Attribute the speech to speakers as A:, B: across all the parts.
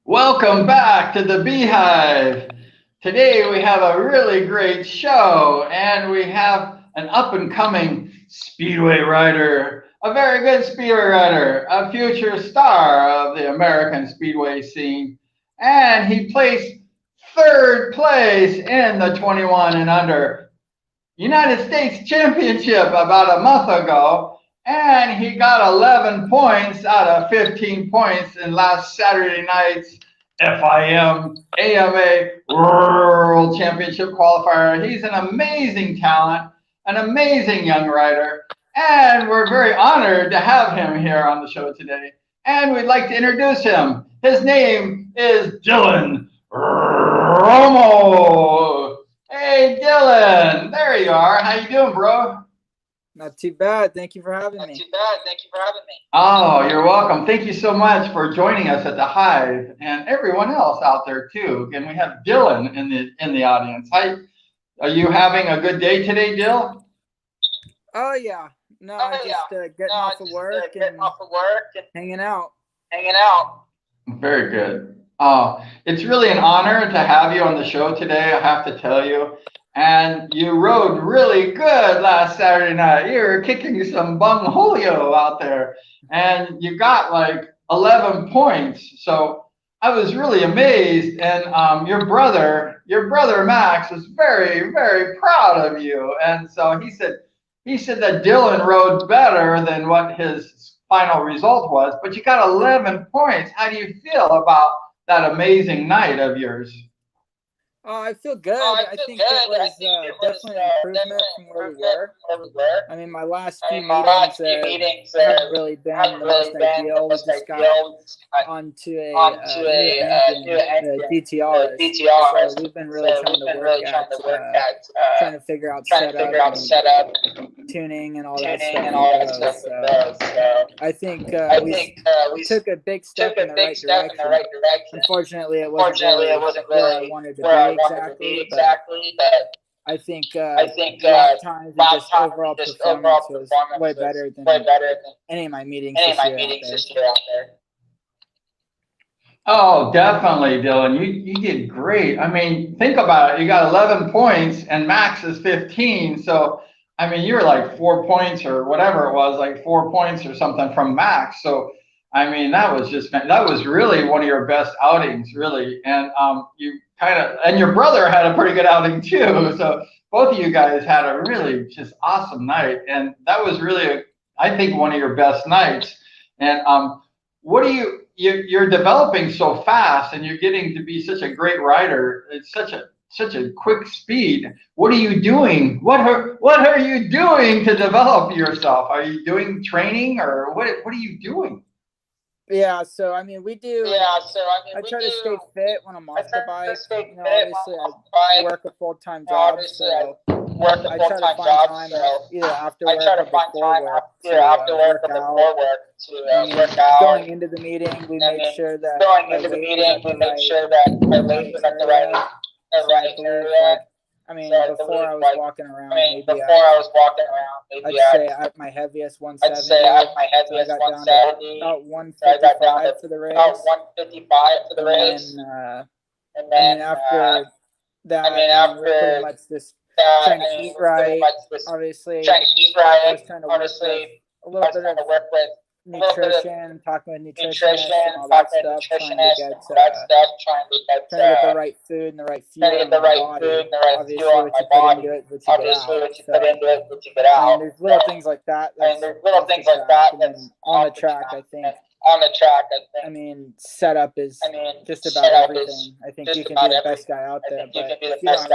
A: Welcome back to the Beehive. Today we have a really great show and we have an up and coming Speedway rider, a very good Speedway rider, a future star of the American Speedway scene. And he placed third place in the 21 and under United States Championship about a month ago, and he got 11 points out of 15 points in last Saturday night's FIM AMA World Championship qualifier. He's an amazing talent, an amazing young rider, and we're very honored to have him here on the show today. And we'd like to introduce him. His name is Dillon Ruml. Hey, Dillon. There you are. How you doing, bro?
B: Not too bad. Thank you for having me.
A: Not too bad. Thank you for having me. Oh, you're welcome. Thank you so much for joining us at the Hive and everyone else out there too. And we have Dillon in the audience. Hi. Are you having a good day today, Dill?
B: Oh yeah. No, just getting off of work and hanging out.
A: Very good. It's really an honor to have you on the show today, I have to tell you. And you rode really good last Saturday night. You were kicking some bungholio out there. And you got like 11 points. So I was really amazed. And your brother Max was very, very proud of you. And so he said that Dillon rode better than what his final result was, but you got 11 points. How do you feel about that amazing night of yours?
B: Oh, I feel good. I think it was definitely an improvement from where we were. I mean, my last few meetings haven't really been the most ideal. We just got onto a new engine, the DTRs. So we've been really trying to work at trying to figure out setup, tuning, and all that stuff. So I think we took a big step in the right direction. Unfortunately, it wasn't really where I wanted to be exactly, but I think lap times and just overall performance was way better than any of my meetings this year out there.
A: Oh, definitely, Dillon. You did great. I mean, think about it. You got 11 points and Max is 15. So, I mean, you were like 4 points or whatever it was, like 4 points or something from Max. So, I mean, that was really one of your best outings, really. And you and your brother had a pretty good outing too. So both of you guys had a really just awesome night. And that was really, I think, one of your best nights. And what do you're developing so fast and you're getting to be such a great rider. It's such a quick speed. What are you doing? What are you doing to develop yourself? Are you doing training or what are you doing?
B: Yeah, so I mean, we do. I try to stay fit when I'm off the bike. You know, obviously, I work a full-time job, so I try to find time either after work or before work to work out. Going into the meeting, we make sure that my weight is at the right area. I mean, before I was walking around, I'd say at my heaviest 170. I got down to about 155 for the race. And then after that, we're pretty much just trying to eat right. Obviously, I was trying to work with a little bit of nutrition, talking with nutritionists and all that stuff, trying to get the right food and the right fuel in the body. Obviously, what you put into it, what you get out. And there's little things like that. And then on the track, I think. I mean, setup is just about everything. I think you can be the best guy out there, but if you don't have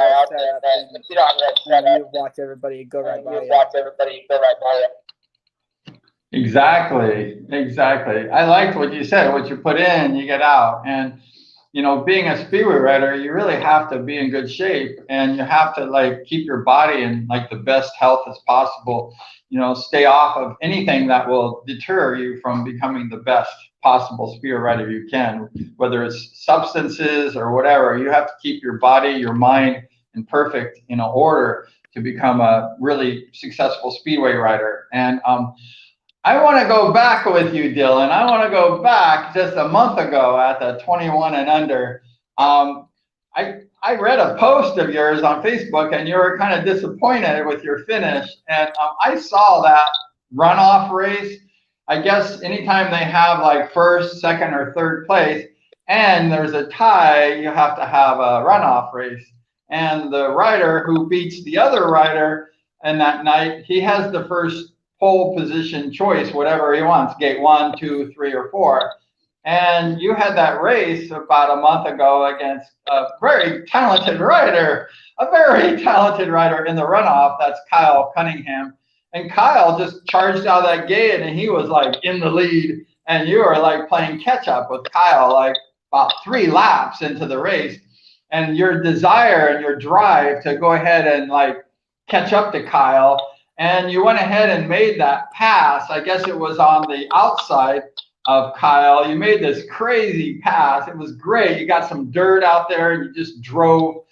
B: setup, you watch everybody go right by you.
A: Exactly. I liked what you said. What you put in, you get out. And you know, being a speedway rider, you really have to be in good shape, and you have to like keep your body in like the best health as possible. You know, stay off of anything that will deter you from becoming the best possible speedway rider you can, whether it's substances or whatever. You have to keep your body, your mind in perfect, order to become a really successful speedway rider. And I want to go back with you, Dillon. I want to go back just a month ago at the 21 and under. I read a post of yours on Facebook, and you were kind of disappointed with your finish. And I saw that runoff race. I guess anytime they have like first, second, or third place, and there's a tie, you have to have a runoff race. And the rider who beats the other rider in that night, he has the first pole position choice, whatever he wants, gate 1, 2, 3, or 4. And you had that race about a month ago against a very talented rider, in the runoff. That's Kyle Cunningham. And Kyle just charged out of that gate, and he was like in the lead. And you were like playing catch up with Kyle, like about 3 laps into the race. And your desire and your drive to go ahead and like catch up to Kyle, and you went ahead and made that pass. I guess it was on the outside of Kyle. You made this crazy pass. It was great. You got some dirt out there, and you just drove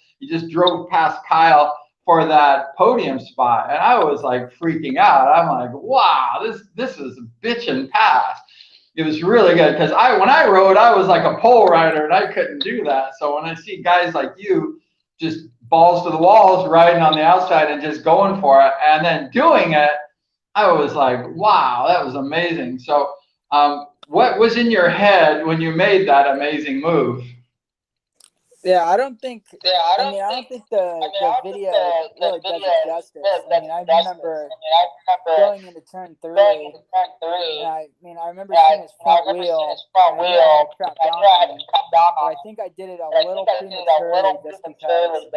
A: past Kyle for that podium spot. And I was like freaking out. I'm like, wow, this is a bitchin' pass. It was really good, because when I rode, I was like a pole rider, and I couldn't do that. So when I see guys like you just balls to the walls riding on the outside and just going for it and then doing it, I was like, wow, that was amazing. So what was in your head when you made that amazing move?
B: Yeah, I don't think the video really does it justice. I mean, I remember going into turn 3, and I remember seeing his front wheel, and I had to trap down, but I think I did it a little prematurely just because,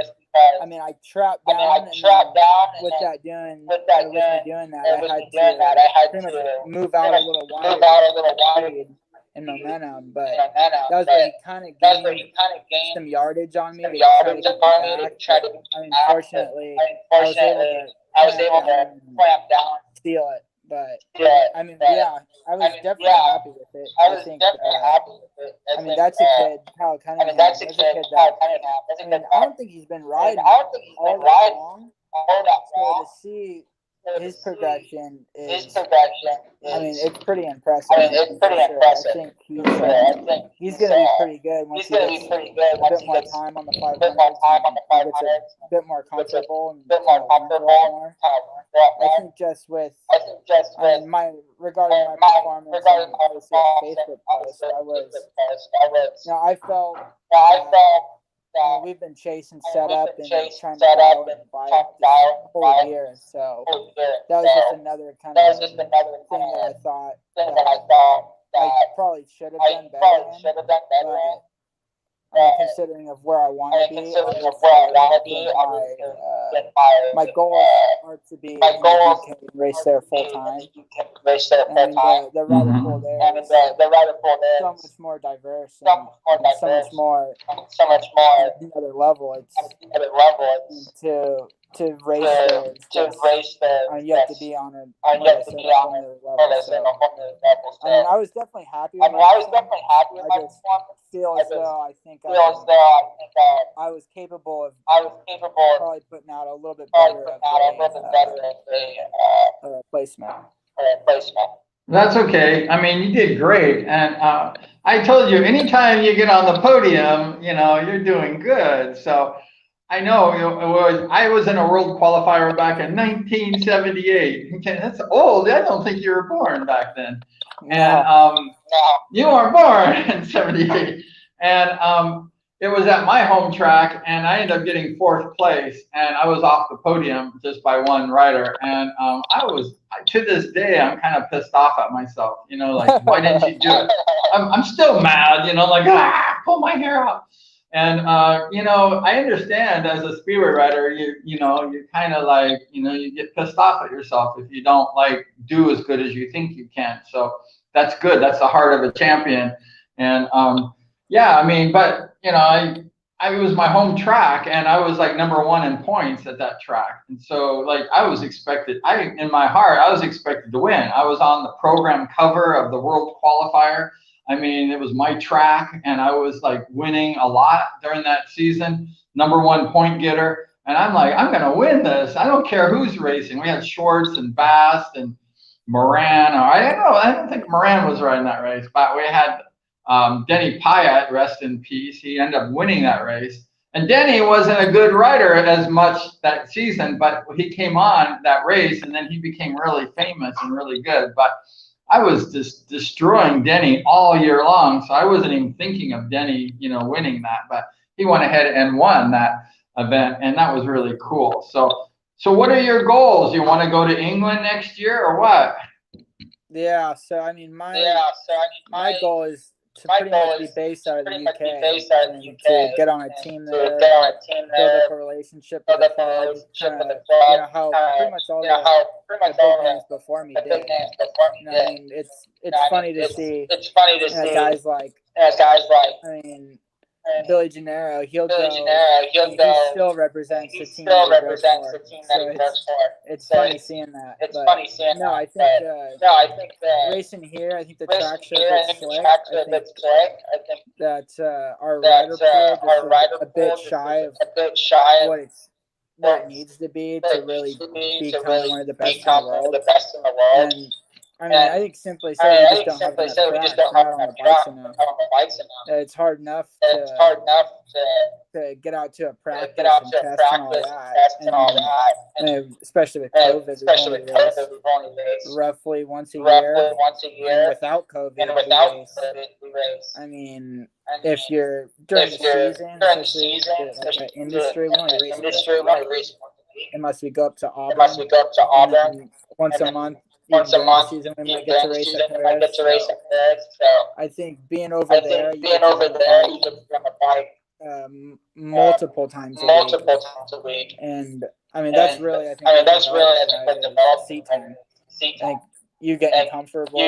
B: I mean, I trapped down, and with me doing that, I had to pretty much move out a little wider and momentum, but that was where he kind of gained some yardage on me to try to get back. I mean, fortunately, I was able to clamp down, steal it. But I mean, yeah, I was definitely happy with it. I think, I mean, that's a kid, Kyle Cunningham. That's a kid that, I mean, I don't think he's been riding all that long. So to see his progression is, I mean, it's pretty impressive. I think he's going to be pretty good once he gets a bit more time on the 500, gets a bit more comfortable and kind of learns a lot more. I think just with, I mean, regarding my performance on obviously a Facebook post, I felt we've been chasing setup and trying to dial in the bike this whole year. So that was just another kind of thing that I thought I probably should have done better in. But considering of where I want to be, my goals are to be in the UK and race there full time. And the rider pool there is so much more diverse and so much more another level. It's to race there. You have to be on another level. So, I mean, I was definitely happy with it. I just feel as though I think I was capable of probably putting out a little bit better of a placement.
A: That's okay. I mean, you did great. And I told you, anytime you get on the podium, you're doing good. So I know I was in a world qualifier back in 1978. Okay, that's old. I don't think you were born back then. And you weren't born in 78. And it was at my home track, and I ended up getting 4th place, and I was off the podium just by one rider. And to this day, I'm kind of pissed off at myself, like, why didn't you do it? I'm still mad, like, pull my hair out. And, I understand as a Speedway rider, you kind of like, you get pissed off at yourself if you don't like do as good as you think you can. So that's good. That's the heart of a champion. And, yeah, I mean, but, I was my home track, and I was like #1 in points at that track. And so like in my heart, I was expected to win. I was on the program cover of the world qualifier. I mean, it was my track, and I was like winning a lot during that season, #1 point getter. And I'm like, I'm going to win this. I don't care who's racing. We had Schwartz and Bast and Moran, or I don't think Moran was right in that race, but we had Denny Pyatt, rest in peace. He ended up winning that race. And Denny wasn't a good rider as much that season, but he came on that race and then he became really famous and really good. But I was just destroying Denny all year long, so I wasn't even thinking of Denny, winning that. But he went ahead and won that event, and that was really cool. So what are your goals? You want to go to England next year or what?
B: Yeah, so I mean, my goal is to pretty much be based out of the UK and to get on a team there, build up a relationship with the club, how pretty much all the big names before me did. I mean, it's funny to see guys like, I mean, Billy Gennaro, he'll go, he still represents the team that he works for. So it's funny seeing that. But no, I think racing here, I think the track's a bit slick. I think that our rider pool just is a bit shy of what it needs to be to really become one of the best in the world. And I mean, I think simply said, we just don't have enough tracks. We're not on the bikes enough. It's hard enough to get out to a practice and test and all that. And especially with COVID, we've only raced roughly once a year. And without COVID, we race. I mean, if you're during the season, especially the industry, we only race once a week. Unless we go up to Auburn once a month. Once a month, season, we might get to race at Paris. So I think being over there, you can run a bike multiple times a week. And I mean, that's really, I think that's seat time. I think you getting comfortable,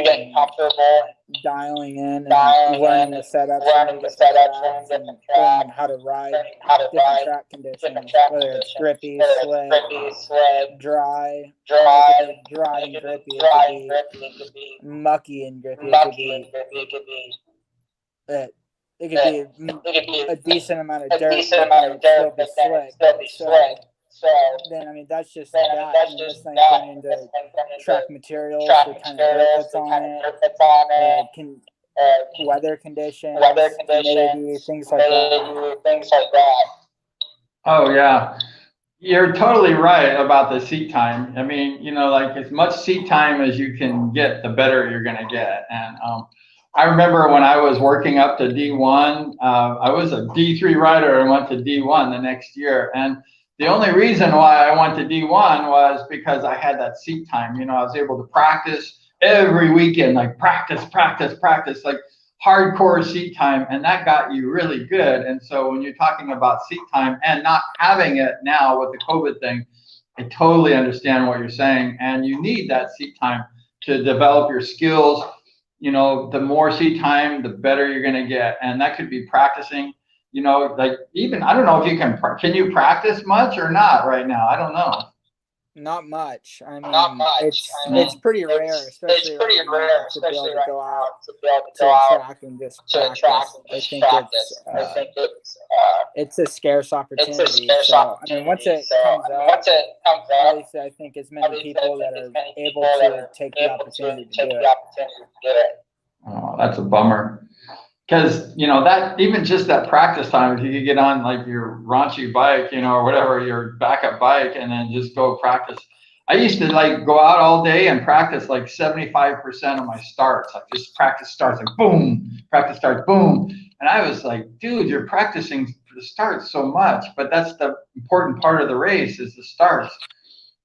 B: dialing in, and learning the setups, and learning how to ride different track conditions, whether it's grippy, slick, dry and grippy, it could be mucky and grippy, it could be a decent amount of dirt, and still be slick. So then, I mean, that's just that. I mean, this thing going into track materials, the kind of grip that's on it, weather conditions, humidity, things like that.
A: Oh, yeah. You're totally right about the seat time. I mean, like as much seat time as you can get, the better you're going to get. And I remember when I was working up to D1, I was a D3 rider and went to D1 the next year. And the only reason why I went to D1 was because I had that seat time. I was able to practice every weekend, like practice, like hardcore seat time, and that got you really good. And so when you're talking about seat time and not having it now with the COVID thing, I totally understand what you're saying. And you need that seat time to develop your skills. The more seat time, the better you're going to get. And that could be practicing. Like even, I don't know if you can you practice much or not right now? I don't know.
B: Not much. I mean, it's pretty rare, especially to be able to go out to a track and just practice. I think it's a scarce opportunity. So I mean, once it comes up, obviously, I think as many people that are able to take the opportunity to do it.
A: Oh, that's a bummer. Because, that even just that practice time, if you could get on like your raunchy bike, or whatever, your backup bike, and then just go practice. I used to like go out all day and practice like 75% of my starts. Like just practice starts, like boom, practice starts, boom. And I was like, dude, you're practicing for the starts so much, but that's the important part of the race is the starts.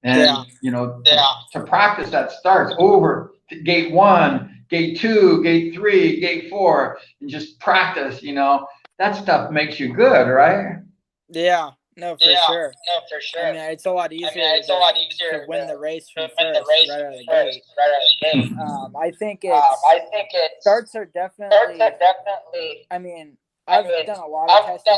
A: And, to practice that starts over to gate 1, gate 2, gate 3, gate 4, and just practice, that stuff makes you good, right?
B: Yeah, no, for sure. I mean, it's a lot easier to win the race from first right out of the gate. I think starts are definitely, I mean, I've done a lot of testing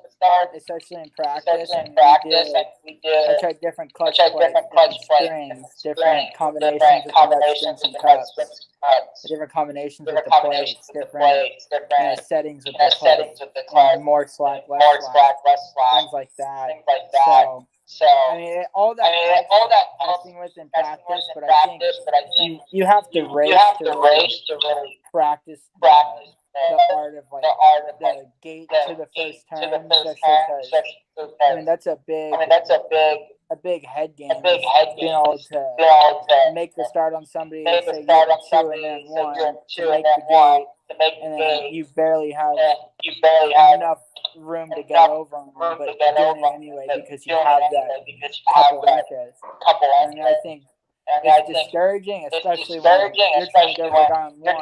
B: with starts, especially in practice. I tried different clutch plates, different strings, different combinations with the nut strings and cups, different combinations with the plates, different settings with the plates, more slack, less slack, things like that. So, I mean, all that testing with in practice, but I think you have to race to really practice the art of the gate to the first turn, especially because I mean that's a big head game. Being able to make the start on somebody, say you have a 2 and then 1 to make the gate, and then you barely have enough room to get over on them, but doing it anyway because you have that couple inches. I mean, I think it's discouraging, especially when you're trying to get over a guy on 1, and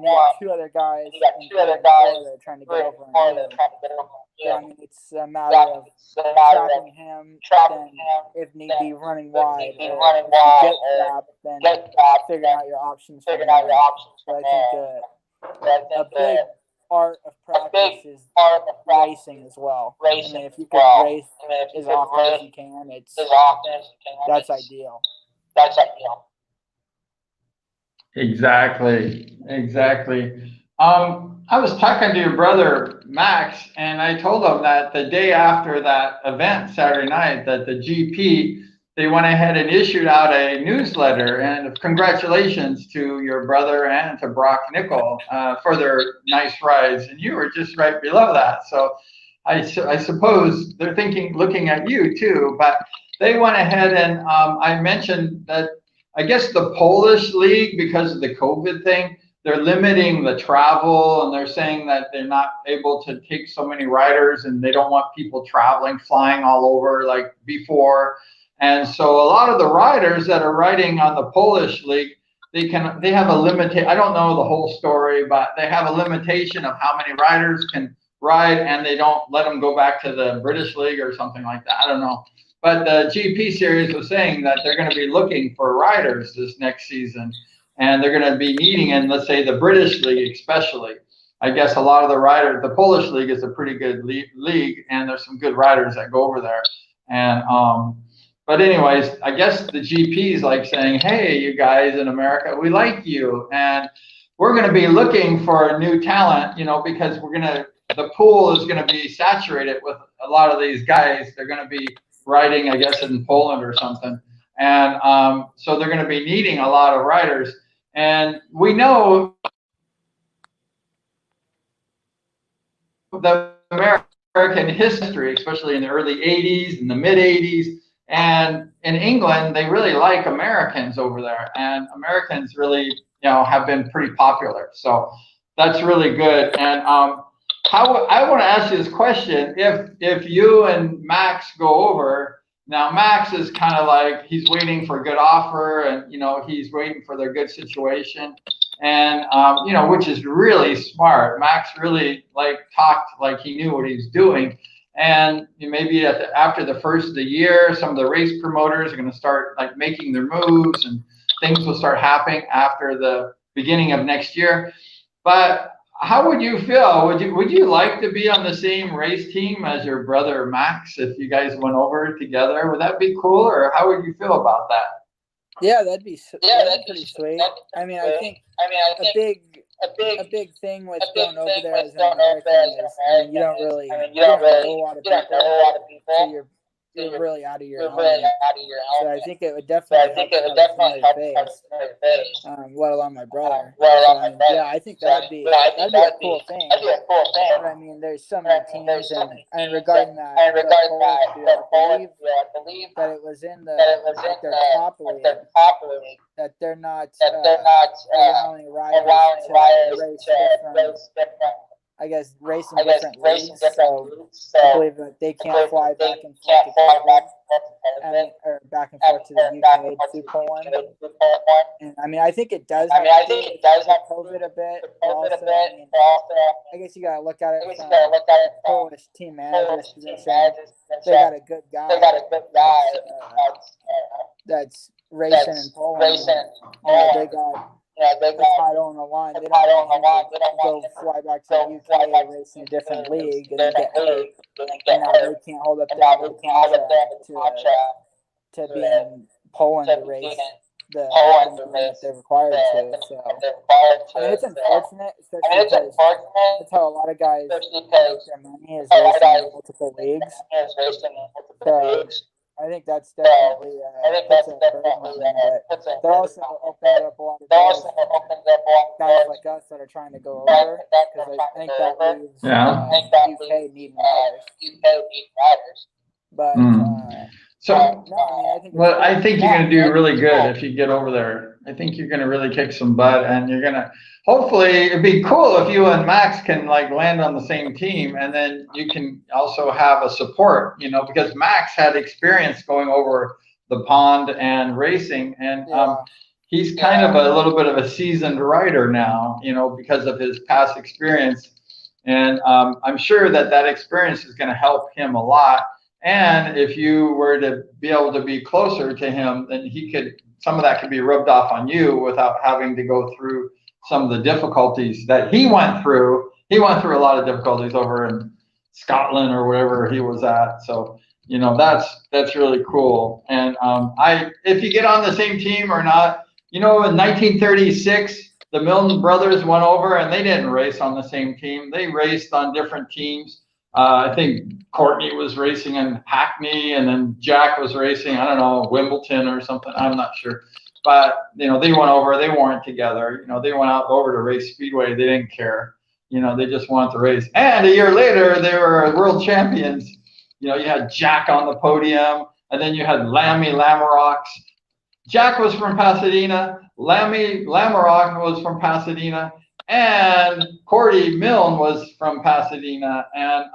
B: you got 2 other guys in 3 and 4 that are trying to get over on you. So, I mean, it's a matter of trapping him, then if need be, running wide. Or if you get trapped, then figuring out your options from there. So I think a big art of practice is racing as well. I mean, if you can race as often as you can, that's ideal.
A: Exactly. I was talking to your brother Max, and I told him that the day after that event Saturday night, that the GP, they went ahead and issued out a newsletter, and congratulations to your brother and to Brock Nickel for their nice rides, and you were just right below that. So I suppose they're looking at you too, but they went ahead and I mentioned that I guess the Polish league, because of the COVID thing, they're limiting the travel, and they're saying that they're not able to take so many riders, and they don't want people flying all over like before. And so a lot of the riders that are riding on the Polish league, they have a limit. I don't know the whole story, but they have a limitation of how many riders can ride, and they don't let them go back to the British league or something like that. I don't know. But the GP series was saying that they're going to be looking for riders this next season, and they're going to be needing in, let's say, the British league especially. I guess a lot of the Polish league is a pretty good league, and there's some good riders that go over there. And but anyways, I guess the GP is like saying, hey, you guys in America, we like you, and we're going to be looking for new talent, because the pool is going to be saturated with a lot of these guys. They're going to be riding, I guess, in Poland or something. And so they're going to be needing a lot of riders. And we know the American history, especially in the early 80s and the mid 80s. And in England, they really like Americans over there. And Americans really, have been pretty popular. So that's really good. And I want to ask you this question. If you and Max go over, now Max is kind of like, he's waiting for a good offer, and, he's waiting for their good situation. And, which is really smart. Max really talked like he knew what he was doing. And maybe after the first of the year, some of the race promoters are going to start making their moves, and things will start happening after the beginning of next year. But how would you feel? Would you like to be on the same race team as your brother Max if you guys went over together? Would that be cool, or how would you feel about that?
B: Yeah, that'd be pretty sweet. I mean, I think a big thing with going over there as an American is, you don't really know a lot of people, so you're really out of your element. So I think it would definitely help to have a familiar face, let alone my brother. So, I think that'd be a cool thing. But I mean, there's so many teams, and regarding that, I believe that it was in their top league that they're not allowing riders to race different. I guess racing different leagues, so I believe that they can't fly back and forth to Poland, or back and forth to the UK to Poland. And I mean, I think it does have COVID a bit. Also, I guess you gotta look at it from Polish team manager's position. They got a good guy that's racing in Poland. They got title on the line. They don't want him to go fly back to the UK, race in a different league, and then get hurt. And now they can't hold up their contract to be in Poland to race the that they're required to. So I mean, it's unfortunate, especially because that's how a lot of guys make their money, is racing in multiple leagues. So I think that's definitely puts a burden on them, but that also opens up a lot of doors for guys like us that are trying to go over, because I think that leaves UK needing riders. But
A: so,
B: no,
A: I think you're going to do really good if you get over there. I think you're going to really kick some butt, and you're going to, hopefully, it'd be cool if you and Max can like land on the same team, and then you can also have a support, you know, because Max had experience going over the pond and racing, and he's kind of a little bit of a seasoned rider now, you know, because of his past experience. And I'm sure that experience is going to help him a lot. And if you were to be able to be closer to him, then some of that could be rubbed off on you without having to go through some of the difficulties that he went through. He went through a lot of difficulties over in Scotland or wherever he was at. So, you know, that's really cool. And if you get on the same team or not, you know, in 1936, the Milton brothers went over and they didn't race on the same team. They raced on different teams. I think Courtney was racing in Hackney, and then Jack was racing, I don't know, Wimbledon or something. I'm not sure. But, you know, they went over. They weren't together. You know, they went out over to race Speedway. They didn't care. You know, they just wanted to race. And a year later, they were world champions. You know, you had Jack on the podium, and then you had Lammy Lamarocks. Jack was from Pasadena. Lammy Lamarrock was from Pasadena. And Cordy Milne was from Pasadena, and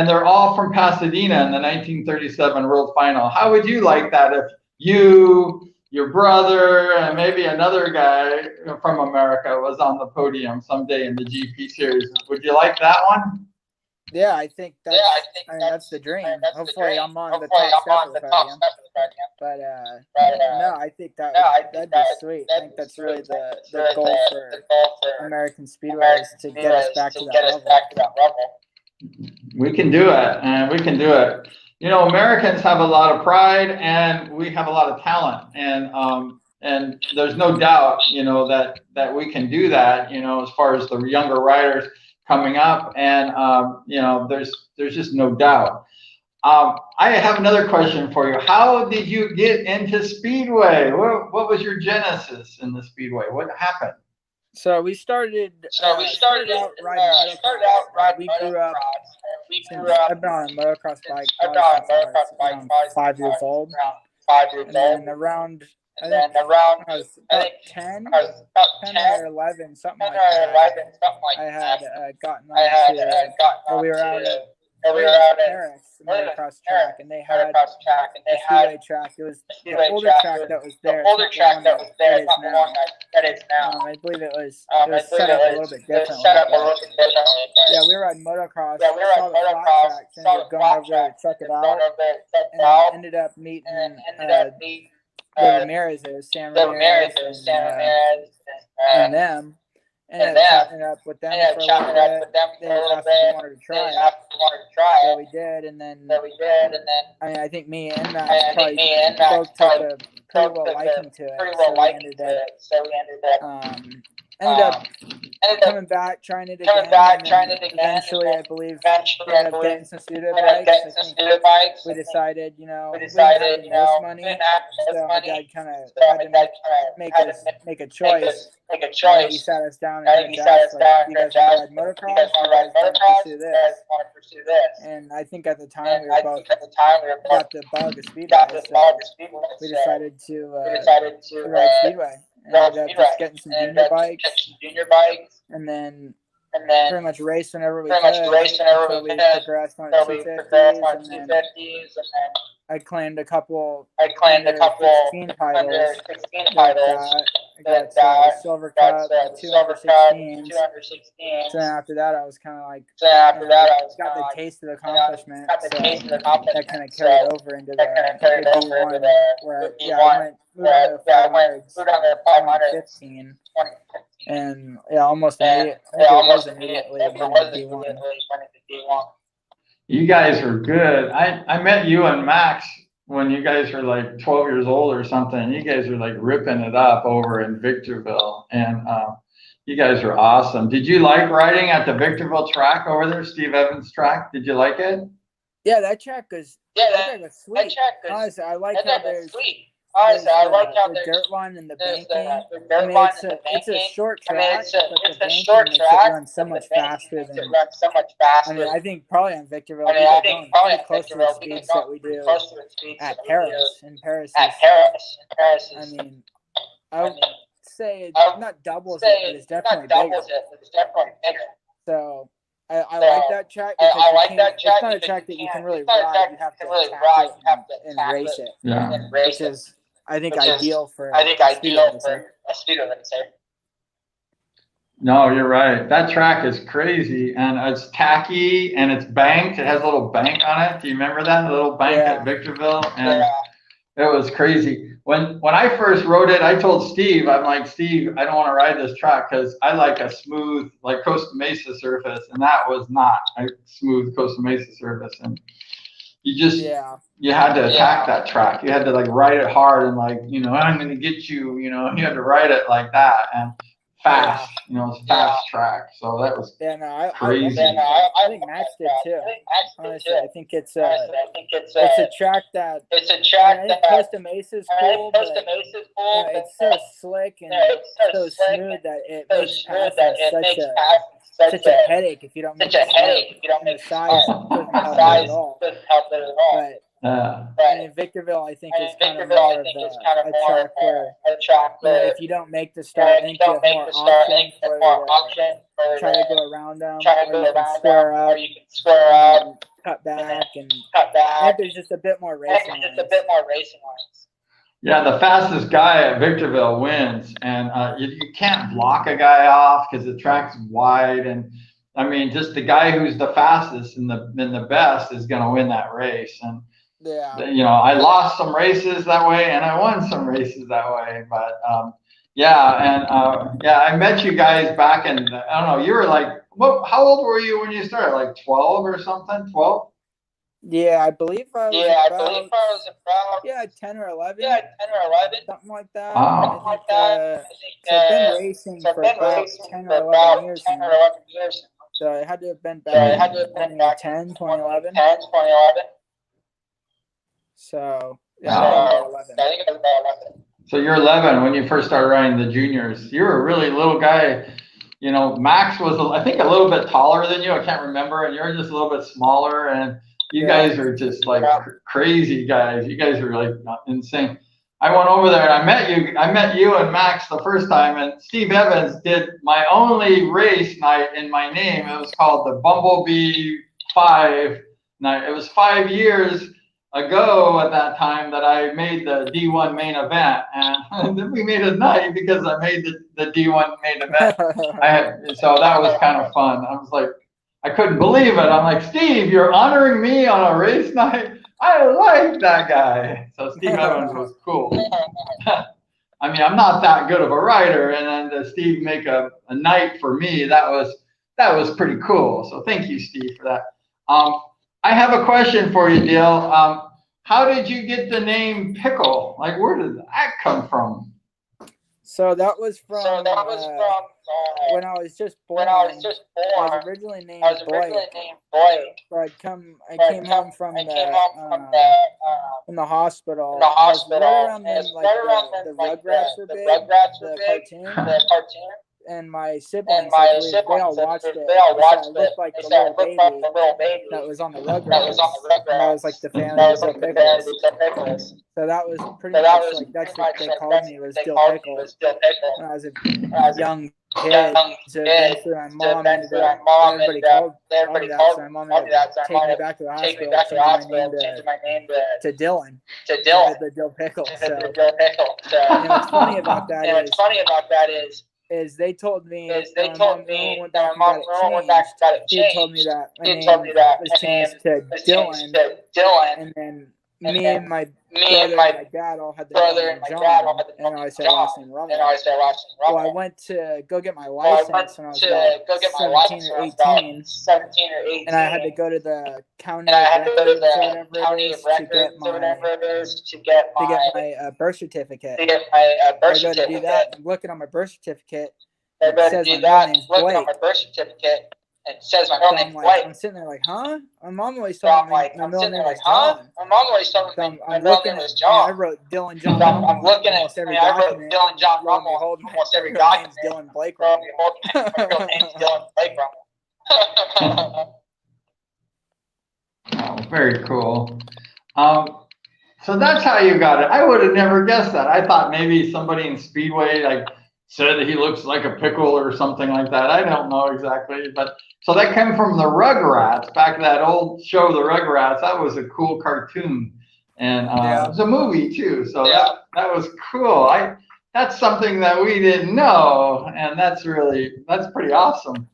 A: they're all from Pasadena in the 1937 World Final. How would you like that if you, your brother, and maybe another guy from America was on the podium someday in the GP series? Would you like that one?
B: Yeah, I think that's the dream. Hopefully, I'm on the top step of the podium. But no, I think that'd be sweet. I think that's really the goal for American Speedway, is to get us back to that level.
A: We can do it, and we can do it. You know, Americans have a lot of pride, and we have a lot of talent, and there's no doubt, you know, that we can do that. You know, as far as the younger riders coming up, and you know, there's just no doubt. I have another question for you. How did you get into Speedway? What was your genesis in the Speedway? What happened?
B: So we started out riding motocross. We grew up. I've been on a motocross bike since I was around 5 years old. And then around, I was about 10 or 11, something like that. I had gotten on we were out at Paris, the motocross track, and they had a Speedway track. It was the older track that was there. I believe it was set up a little bit differently. Yeah, we were riding motocross. Saw the flat track, and we were going over there to check it out, and ended up meeting the Ramirez, Sam Ramirez, and them. And chatting up with them for a little bit. They asked if we wanted to try it. So we did, and then I mean, I think me and Matt probably both took a pretty well liking to it. So we ended up coming back, trying it again. Eventually, I believe we ended up getting some studio bikes. I think we decided, you know, we didn't have this money, so my dad kind of had to make a choice. And he sat us down and he asked, like, you guys want to ride motocross, or you guys want to pursue this? And I think at the time we were both got the bug of Speedway, so we decided to ride Speedway. And ended up just getting some junior bikes, and then pretty much raced whenever we could until we progressed on 250s, and then I claimed a couple under 16 titles. I got the Silver Cup, the 216s. So then after that, I was kind of like, got the taste of accomplishment. So that kind of carried over into the D1, where I moved on to the 500s, 2015. And almost immediately, I think it was immediately winning D1.
A: You guys were good. I met you and Max when you guys were like 12 years old or something. You guys were like ripping it up over in Victorville, and you guys were awesome. Did you like riding at the Victorville track over there, Steve Evans track? Did you like it?
B: Yeah, that track was sweet. Honestly, I like how there's the dirt line and the banking. I mean, it's a short track, but the banking makes it run so much faster than. I mean, I think probably on Victorville, we got going pretty close to the speeds that we do at Paris. And Paris is, I mean, I would say it not doubles it, but it's definitely bigger. So I like that track because it's not a track that you can really ride. You have to attack it and race it.
A: Yeah.
B: Which is, I think, ideal for a Speedway racer.
A: No, you're right. That track is crazy, and it's tacky, and it's banked. It has a little bank on it. Do you remember that? A little bank at Victorville? And it was crazy. When I first rode it, I told Steve, I'm like, Steve, I don't want to ride this track because I like a smooth, like Costa Mesa surface, and that was not a smooth Costa Mesa surface. And you just, you had to attack that track. You had to like ride it hard and like, I'm going to get you, you had to ride it like that and fast, it's fast track. So that was crazy.
B: I think Max did too. Honestly, I think it's a track that, I think Costa Mesa is cool, but it's so slick and so smooth that it makes passing such a headache if you don't make it. And the size doesn't help it at all. But in Victorville, I think is kind of more of a track where if you don't make the start, I think you have more options for try to go around them, or you can square up, cut back, and I think there's just a bit more racing lines.
A: Yeah, the fastest guy at Victorville wins, and you can't block a guy off because the track's wide, and I mean, just the guy who's the fastest and the best is going to win that race. And I lost some races that way, and I won some races that way. But I met you guys back in, I don't know, you were like, how old were you when you started? Like 12 or something? 12?
B: Yeah, I believe I was about 10 or 11. Something like that.
A: Wow.
B: So I've been racing for about 10 or 11 years now. So it had to have been back in 2010, 2011. So, I think it was about 11.
A: So you're 11 when you first started riding the juniors. You were a really little guy. Max was, I think, a little bit taller than you. I can't remember. And you're just a little bit smaller. And you guys are just like crazy guys. You guys are like insane. I went over there and I met you and Max the first time, and Steve Evans did my only race night in my name. It was called the Bumblebee 5 night. It was 5 years ago at that time that I made the D1 main event, and then we made a night because I made the D1 main event. So that was kind of fun. I was like, I couldn't believe it. I'm like, Steve, you're honoring me on a race night? I like that guy. So Steve Evans was cool. I mean, I'm not that good of a rider, and then to Steve make a night for me, that was pretty cool. So thank you, Steve, for that. I have a question for you, Dale. How did you get the name Pickle? Like, where did that come from?
B: So that was from when I was just born. I was originally named Blake. But I came home from the hospital. I was right around when the Rugrats were big, the cartoon. And my siblings, they all watched it. I looked like the little baby that was on the Rugrats. And I was like the fan of Dill Pickles. So that was pretty much like, that's what they called me, was Dill Pickles. When I was a young So eventually my mom ended up, everybody called me that, so my mom ended up taking me back to the hospital, changing my name to Dillon, the Dill Pickle. So, and what's funny about that is they told me that my mom went back and got it changed. He had told me that my name was changed to Dillon, and then me and my brother and my dad all had the name John, and I said last name Ruml. Well, I went to go get my license when I was about 17 or 18, and I had to go to the county of records or whatever it is to get my birth certificate. I go to do that, and I'm looking on my birth certificate, and it says my real name's Blake. I'm sitting there like, huh? My mom always told me my middle name was John. So I'm looking at, I wrote Dillon John Ruml on almost every document. Almost every document. Dillon Blake Ruml.
A: Oh, very cool. So that's how you got it. I would have never guessed that. I thought maybe somebody in Speedway like said that he looks like a pickle or something like that. I don't know exactly, but so that came from the Rugrats, back in that old show, the Rugrats. That was a cool cartoon, and it was a movie too. So that was cool. That's something that we didn't know, and that's pretty awesome.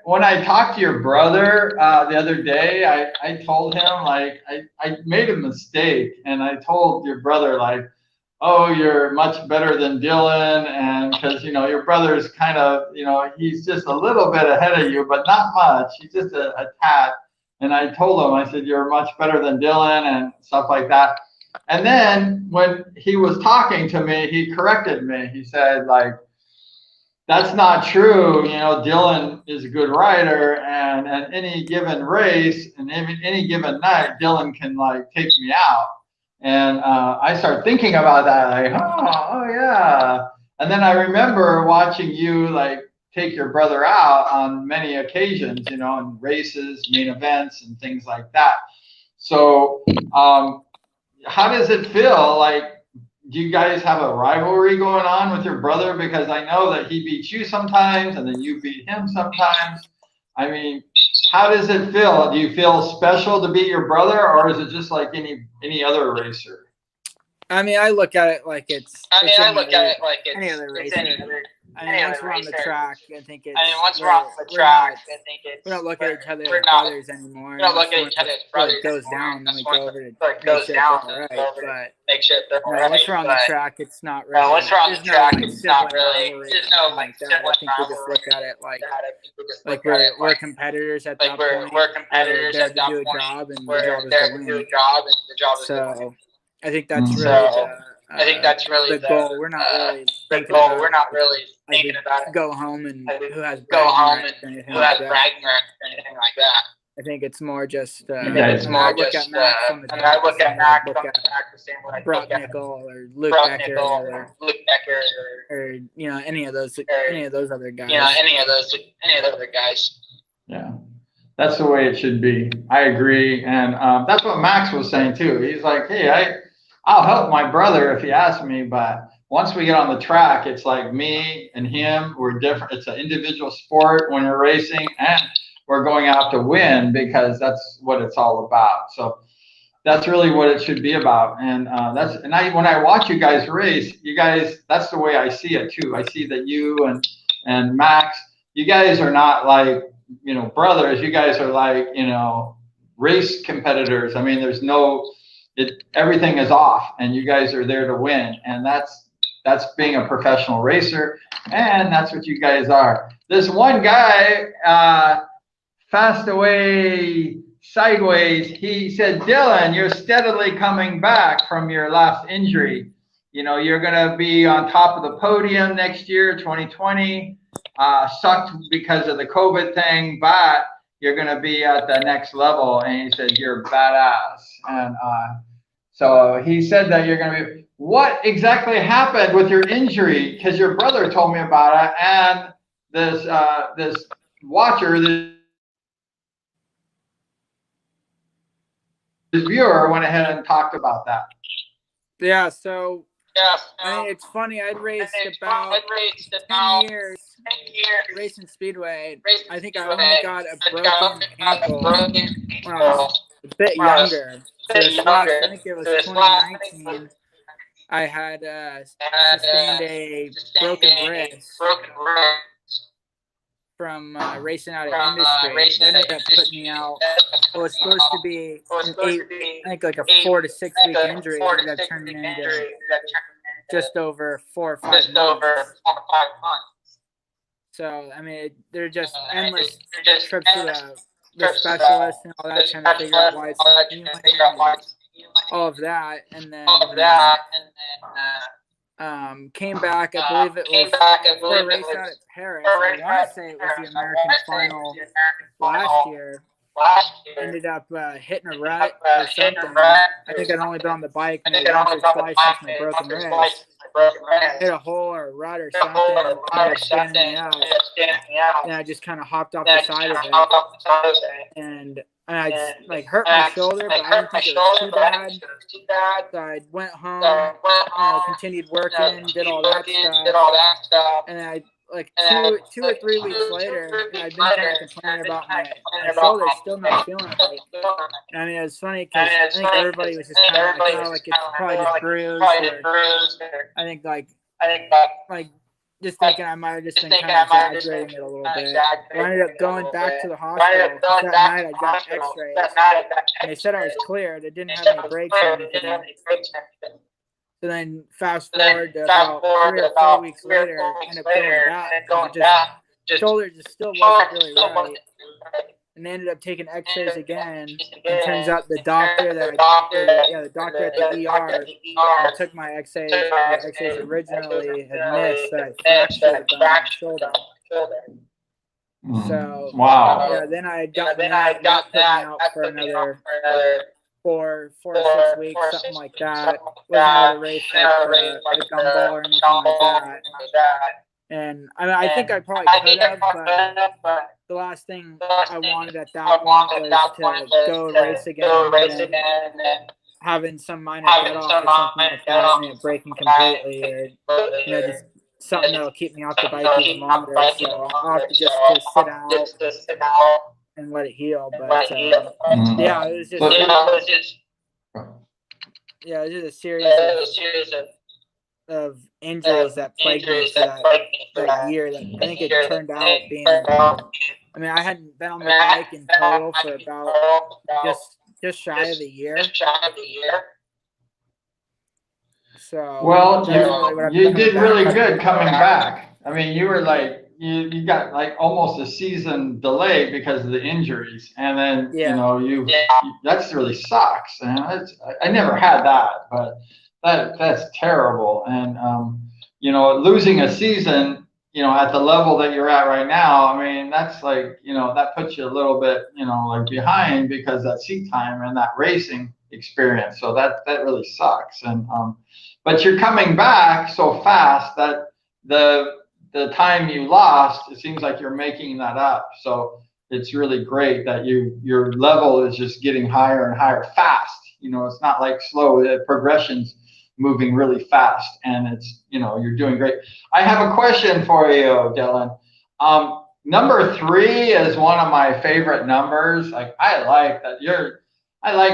A: When I talked to your brother the other day, I told him like I made a mistake, and I told your brother like, oh, you're much better than Dillon, and because your brother's kind of he's just a little bit ahead of you, but not much. He's just a tad. And I told him, I said, you're much better than Dillon and stuff like that. And then when he was talking to me, he corrected me. He said like, that's not true. Dillon is a good rider, and at any given race and any given night, Dillon can like take me out. And I started thinking about that, like, oh yeah. And then I remember watching you like take your brother out on many occasions, in races, main events, and things like that. So how does it feel? Like, do you guys have a rivalry going on with your brother? Because I know that he beats you sometimes, and then you beat him sometimes. I mean, how does it feel? Do you feel special to beat your brother, or is it just like any other racer?
B: I mean, I look at it like it's any other racer. Once we're on the track, I think it's. We don't look at each other as brothers anymore. We don't look at each other as brothers. It goes down, then we go over to make sure they're all right. But once we're on the track, it's not really. Once we're on the track, it's not really. There's no like that. I think we just look at it like we're competitors at that point. We're competitors at that point. We're there to do a job, and the job is to win. So I think that's really the goal. We're not really thinking about it. Go home and who has bragging rights or anything like that. I think it's more just. I look at Max on the track the same way. Brock Nickel or Luke Becker or any of those other guys. Any of those other guys.
A: Yeah. That's the way it should be. I agree, and that's what Max was saying too. He's like, hey, I'll help my brother if he asks me, but once we get on the track, it's like me and him. We're different. It's an individual sport when you're racing, and we're going out to win because that's what it's all about. So that's really what it should be about. And when I watch you guys race, that's the way I see it too. I see that you and Max, you guys are not like brothers. You guys are like race competitors. I mean, there's everything is off, and you guys are there to win, and that's being a professional racer, and that's what you guys are. This one guy, Fast Away Sideways, he said, Dillon, you're steadily coming back from your last injury. You're going to be on top of the podium next year, 2020. Sucked because of the COVID thing, but you're going to be at the next level. And he said, you're badass. And so he said that you're going to be. What exactly happened with your injury? Because your brother told me about it, and this watcher, this viewer went ahead and talked about that.
B: Yeah, so I mean, it's funny. I'd raced about 10 years racing Speedway. I think I only got a broken ankle when I was a bit younger. So this last, I think it was 2019, I had sustained a broken wrist from racing out of industry. They ended up putting me out. It was supposed to be I think like a 4 to 6 week injury. It ended up turning into just over 4 or 5 months. So, I mean, they're just endless trips to the specialist and all that, trying to figure out why it's not healing and all of that. And then came back, I believe it was for a race out at Paris. I want to say it was the American final last year. Ended up hitting a rut or something. I think I'd only been on the bike maybe once or twice since my broken wrist. Hit a hole or a rut or something and ended up standing me out. And I just kind of hopped off the side of it. And I like hurt my shoulder, but I didn't think it was too bad. So I went home, continued working, did all that stuff. And then I like 2 or 3 weeks later, I'd been kind of complaining about my shoulder still not feeling right. I mean, it was funny because I think everybody was just kind of like, oh, like it's probably just bruised. Or I think like just thinking I might have just been kind of exaggerating it a little bit. I ended up going back to the hospital. That night I got x-rays. And they said I was clear. They didn't have any breaks or anything. So then fast forward to about 3 or 4 weeks later, I ended up going back. Shoulder just still wasn't really right. And they ended up taking x-rays again. And turns out the doctor the doctor at the ER that took my x-rays originally had missed that I fractured my shoulder. So
A: wow.
B: Yeah, then I got put me out for another 4 or 6 weeks, something like that. Wasn't able to race like a gumball or anything like that. And I mean, I think I probably could have, but the last thing I wanted at that point was to go race again and having some minor get off or something like that, and it breaking completely, or just something that'll keep me off the bike even longer. So I'll have to just sit out and let it heal. But yeah, it was just it was a series of injuries that plagued me for that year. That I think it turned out being. I mean, I hadn't been on the bike in total for about just shy of a year. So
A: well, you did really good coming back. I mean, you were like you got like almost a season delay because of the injuries, and then you that's really sucks. And I never had that, but that's terrible. And losing a season, at the level that you're at right now, I mean, that's like, that puts you a little bit, like behind because that seat time and that racing experience. So that really sucks. And but you're coming back so fast that the time you lost, it seems like you're making that up. So it's really great that your level is just getting higher and higher fast. It's not like slow. The progression's moving really fast, and it's you're doing great. I have a question for you, Dillon. Number 3 is one of my favorite numbers. Like I like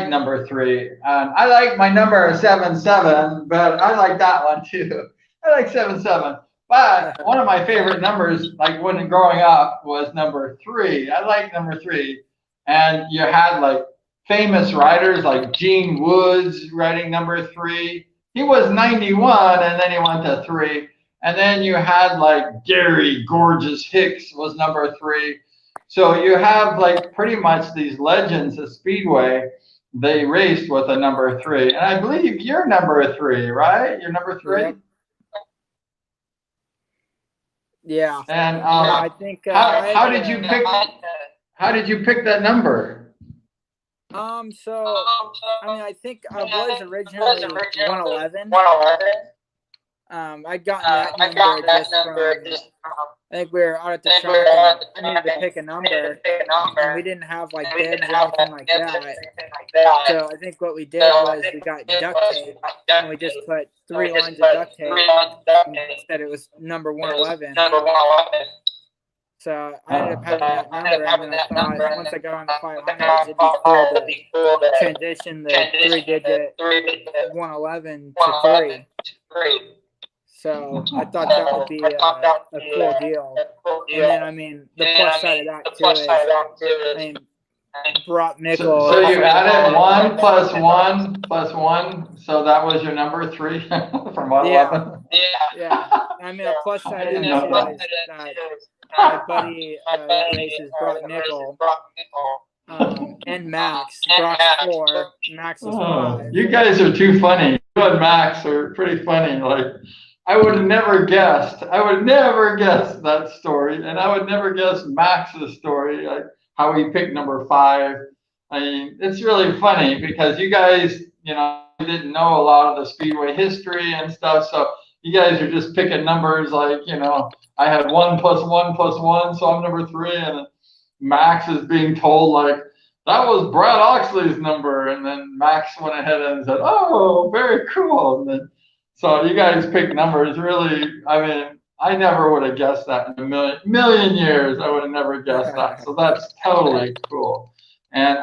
A: number 3. I like my number 77, but I like that one too. I like 77. But one of my favorite numbers, like when growing up, was number 3. I like number 3. And you had like famous riders like Gene Woods riding number 3. He was 91, and then he went to 3. And then you had like Gary Gorgeous Hicks was number 3. So you have like pretty much these legends of Speedway. They raced with a number 3. And I believe you're number 3, right? You're number 3?
B: Yeah.
A: And
B: I think
A: how did you pick that number?
B: So I mean, I think I was originally 111. I'd gotten that number just from. I think we were out at the track and I needed to pick a number, and we didn't have like bibs or anything like that. So I think what we did was we got duct tape and we just put 3 lines of duct tape and said it was number 111. So I ended up having that number, and then I thought once I got on the 500s, it'd be cool to transition the 3-digit 111 to 3. So I thought that would be a cool deal. And then, I mean, the plus side of that, too, is, I mean, Brock Nickel.
A: So you added 1 plus 1 plus 1, so that was your number 3 from 111?
B: Yeah. I mean, a plus side of that, too, is that my buddy that races Brock Nickel and Max. Brock's 4, Max is 5.
A: You guys are too funny. You and Max are pretty funny. Like, I would have never guessed. I would never guess that story, and I would never guess Max's story, like how he picked number 5. I mean, it's really funny because you guys, didn't know a lot of the Speedway history and stuff, so you guys are just picking numbers like, I had 1 plus 1 plus 1, so I'm number 3, and Max is being told like, that was Brad Oxley's number, and then Max went ahead and said, oh, very cool. And then, so you guys pick numbers really, I mean, I never would have guessed that in a million years. I would have never guessed that. So that's totally cool. And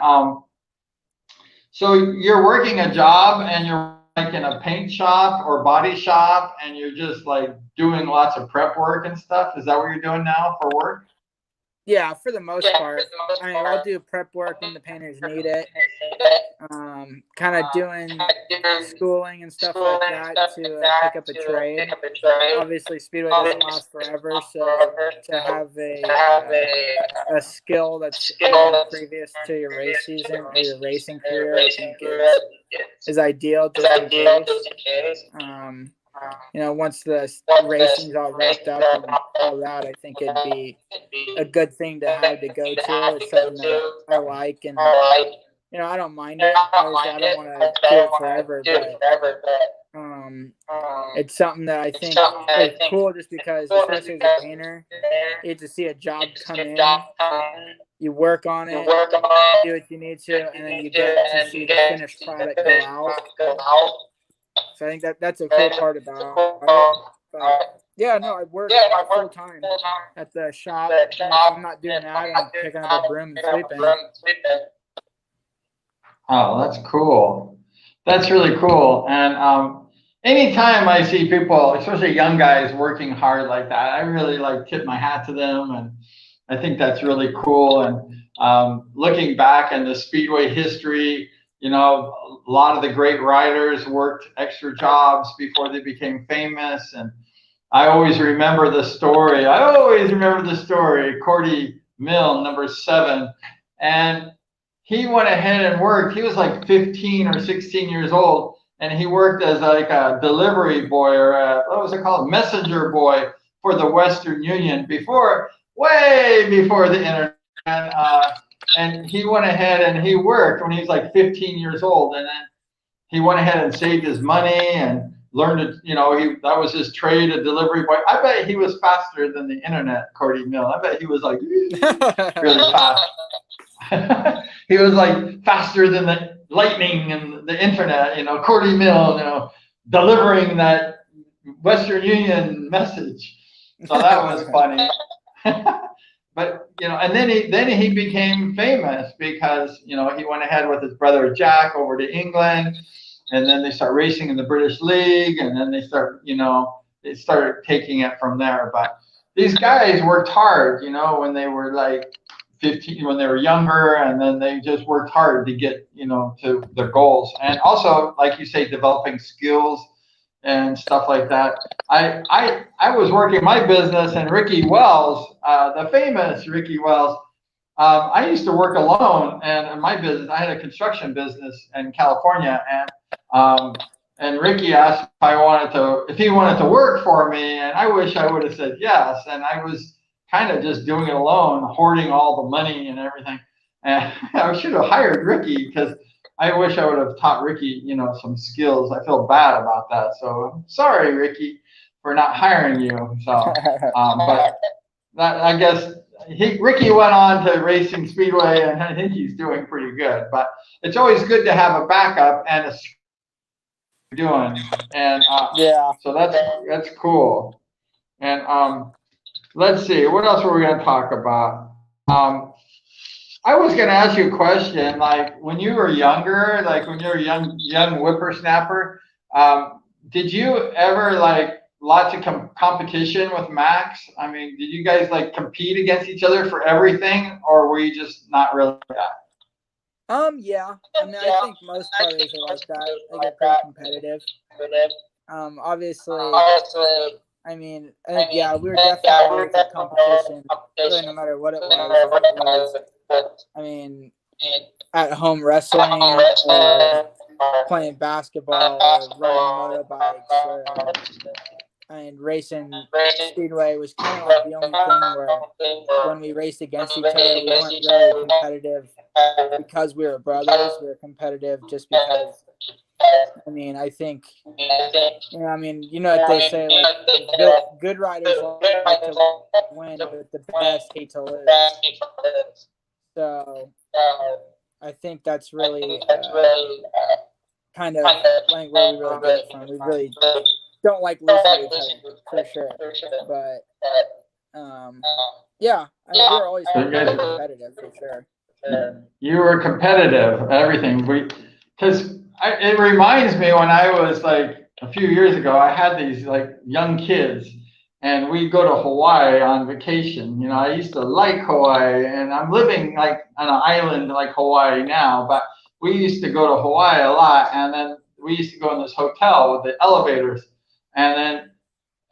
A: so you're working a job and you're like in a paint shop or body shop and you're just like doing lots of prep work and stuff. Is that what you're doing now for work?
B: Yeah, for the most part. I mean, I'll do prep work when the painters need it. Kind of doing schooling and stuff like that to pick up a trade. Obviously, Speedway doesn't last forever, so to have a skill that's previous to your race season or your racing career, I think is ideal just in case. Once the racing's all wrapped up and all that, I think it'd be a good thing to have to go to. It's something that I like, and I don't mind it. Obviously, I don't want to do it forever, but it's something that I think is cool just because, especially as a painter, you get to see a job come in, you work on it, do what you need to, and then you get to see the finished product go out. So I think that's a cool part about it. But yeah, no, I work full time at the shop. And if I'm not doing that, I'm picking up a broom and sweeping.
A: Oh, that's cool. That's really cool. And anytime I see people, especially young guys, working hard like that, I really like tip my hat to them, and I think that's really cool. And looking back in the Speedway history, a lot of the great riders worked extra jobs before they became famous. And I always remember the story. Cordy Milne, number 7. And he went ahead and worked. He was like 15 or 16 years old. And he worked as like a delivery boy or what was it called? Messenger boy for the Western Union way before the internet. And he went ahead and he worked when he was like 15 years old, and then he went ahead and saved his money and learned it. That was his trade, a delivery boy. I bet he was faster than the internet, Cordy Milne. I bet he was like really fast. He was like faster than the lightning and the internet. Cordy Milne, delivering that Western Union message. So that was funny. But and then he became famous because he went ahead with his brother Jack over to England, and then they start racing in the British League, and then they started taking it from there. But these guys worked hard, when they were like 15, when they were younger, and then they just worked hard to get to their goals, and also, like you say, developing skills and stuff like that. I was working my business, and Ricky Wells, the famous Ricky Wells, I used to work alone, and in my business, I had a construction business in California, and Ricky asked if he wanted to work for me, and I wish I would have said yes, and I was kind of just doing it alone, hoarding all the money and everything, and I should have hired Ricky because I wish I would have taught Ricky, some skills. I feel bad about that. So I'm sorry, Ricky, for not hiring you. So, but that, I guess Ricky went on to Racing Speedway, and I think he's doing pretty good. But it's always good to have a backup and a doing, and so that's cool. And let's see, what else were we going to talk about? I was going to ask you a question. Like when you were younger, like when you were a young whippersnapper, did you ever like lots of competition with Max? I mean, did you guys like compete against each other for everything, or were you just not really that?
B: Yeah. I mean, I think most players are like that. They get pretty competitive. Obviously, I mean, I think, yeah, we were definitely always in competition, really no matter what it was. I mean, at home wrestling or playing basketball or riding motorbikes or, I mean, racing Speedway was kind of like the only thing where when we raced against each other, we weren't really competitive because we were brothers. We were competitive just because, I mean, I think, I mean, you know what they say, like, good riders like to win, but the best hate to lose. So I think that's really kind of like where we really get it from. We really don't like losing to each other, for sure. But, yeah, I mean, we were always competitive, for sure.
A: You were competitive, everything. Because it reminds me when I was like a few years ago, I had these like young kids, and we'd go to Hawaii on vacation. You know, I used to like Hawaii, and I'm living like on an island like Hawaii now, but we used to go to Hawaii a lot, and then we used to go in this hotel with the elevators, and then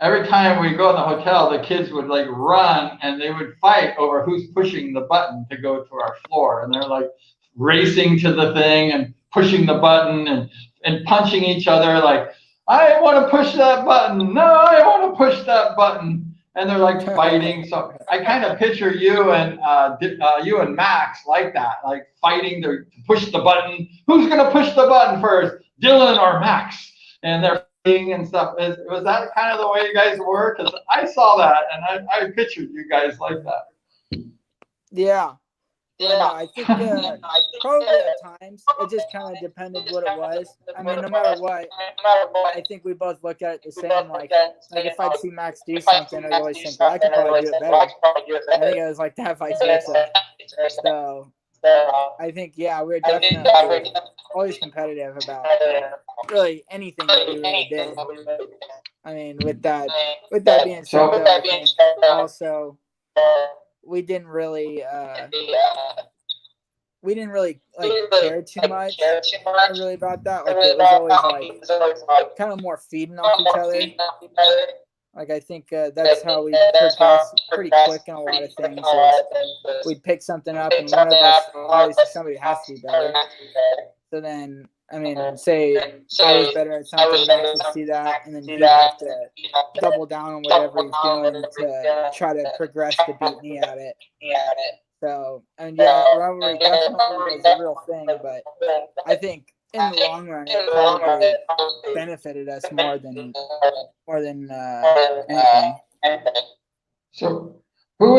A: every time we go in the hotel, the kids would like run and they would fight over who's pushing the button to go to our floor. And they're like racing to the thing and pushing the button and punching each other like, I want to push that button. No, I want to push that button. And they're like fighting. So I kind of picture you and Max like that, like fighting to push the button. Who's going to push the button first, Dillon or Max? And they're and stuff. Was that kind of the way you guys were? Because I saw that and I pictured you guys like that.
B: Yeah. I think probably at times it just kind of depended what it was. I mean, no matter what, I think we both looked at it the same. Like if I'd see Max do something, I'd always think, well, I could probably do it better. I think it was like that vice versa. So I think, yeah, we were definitely always competitive about really anything that we really did. I mean, with that being said, though, I think also we didn't really like care too much really about that. Like it was always like kind of more feeding off each other. Like I think that's how we progress pretty quick in a lot of things. We'd pick something up, and one of us, obviously somebody has to be better. So then, I mean, say I was better at something, Max would see that, and then he'd have to double down on whatever he's doing to try to progress to beat me at it. So, and yeah, rivalry definitely was a real thing, but I think in the long run, it probably benefited us more than anything.
A: So, who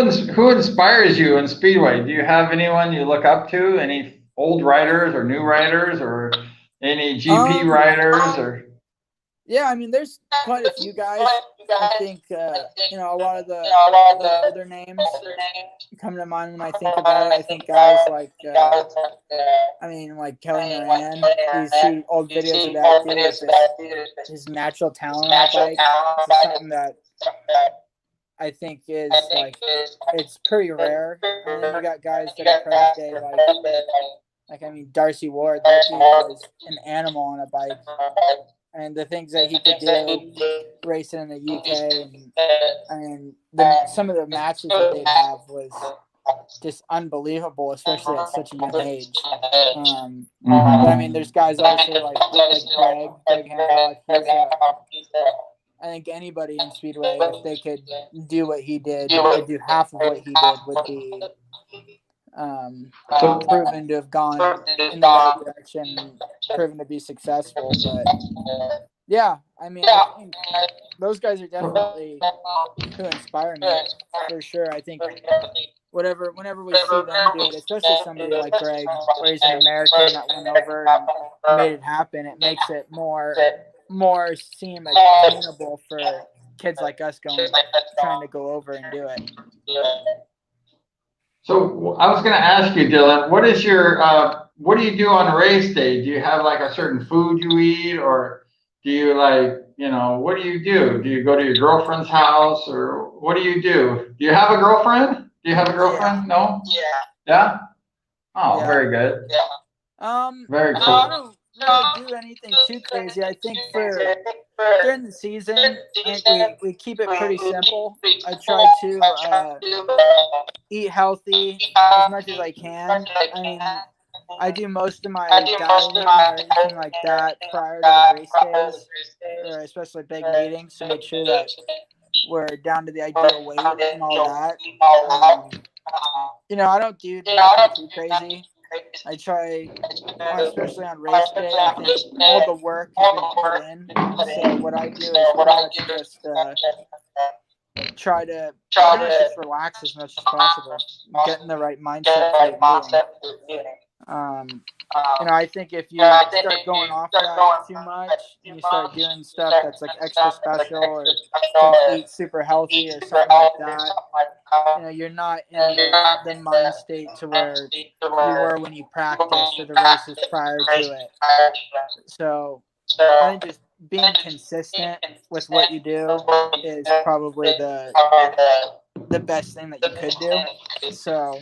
A: inspires you in Speedway? Do you have anyone you look up to? Any old riders or new riders or any GP riders or?
B: Yeah, I mean, there's quite a few guys. I think a lot of the older names come to mind when I think about it. I think guys like like Kelly Moran. You see old videos of that dude with his natural talent on the bike. It's something that I think is like it's pretty rare. And then you got guys that are present day like Darcy Ward. That dude was an animal on a bike. And the things that he could do racing in the UK and some of the matches that they'd have was just unbelievable, especially at such a young age. But I mean, there's guys obviously like Greg Hancock. I think anybody in Speedway, if they could do what he did, or do half of what he did, would be proven to have gone in the right direction, proven to be successful. But yeah, I mean, I think those guys are definitely who inspire me for sure. I think whenever we see them do it, especially somebody like Greg, where he's an American that went over and made it happen, it makes it more seem attainable for kids like us trying to go over and do it.
A: So I was going to ask you, Dillon, what do you do on race day? Do you have like a certain food you eat, or do you what do you do? Do you go to your girlfriend's house, or what do you do? Do you have a girlfriend? Do you have a girlfriend?
B: Yeah.
A: No? Yeah? Oh,
B: Yeah.
A: very good. Very cool.
B: No, I don't really do anything too crazy. I think for during the season, I think we keep it pretty simple. I try to eat healthy as much as I can. I mean, I do most of my dieting or anything like that prior to the race days, or especially big meetings, to make sure that we're down to the ideal weight and all that. I don't do nothing too crazy. I try, especially on race day, I think all the work has been put in. So what I do is pretty much just try to just relax as much as possible, get in the right mindset for the meeting. I think if you start going off that too much and you start doing stuff that's like extra special or can eat super healthy or something like that, you're not in the mind state to where you were when you practiced or the races prior to it. So I think just being consistent with what you do is probably the best thing that you could do. So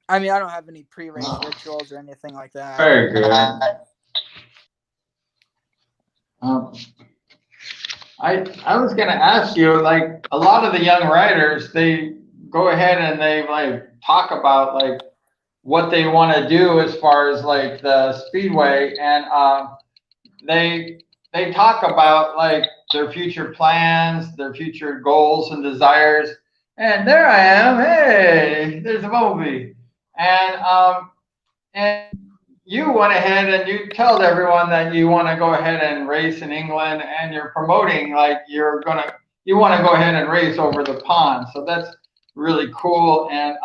B: I mean, I don't have any pre-race rituals or anything like that.
A: Very good. I was going to ask you, like, a lot of the young riders, they go ahead and they like talk about like what they want to do as far as like the Speedway, and they talk about like their future plans, their future goals and desires. And there I am. Hey, there's a Moby. And you went ahead and you told everyone that you want to go ahead and race in England, and you're promoting like you want to go ahead and race over the pond. So that's really cool. And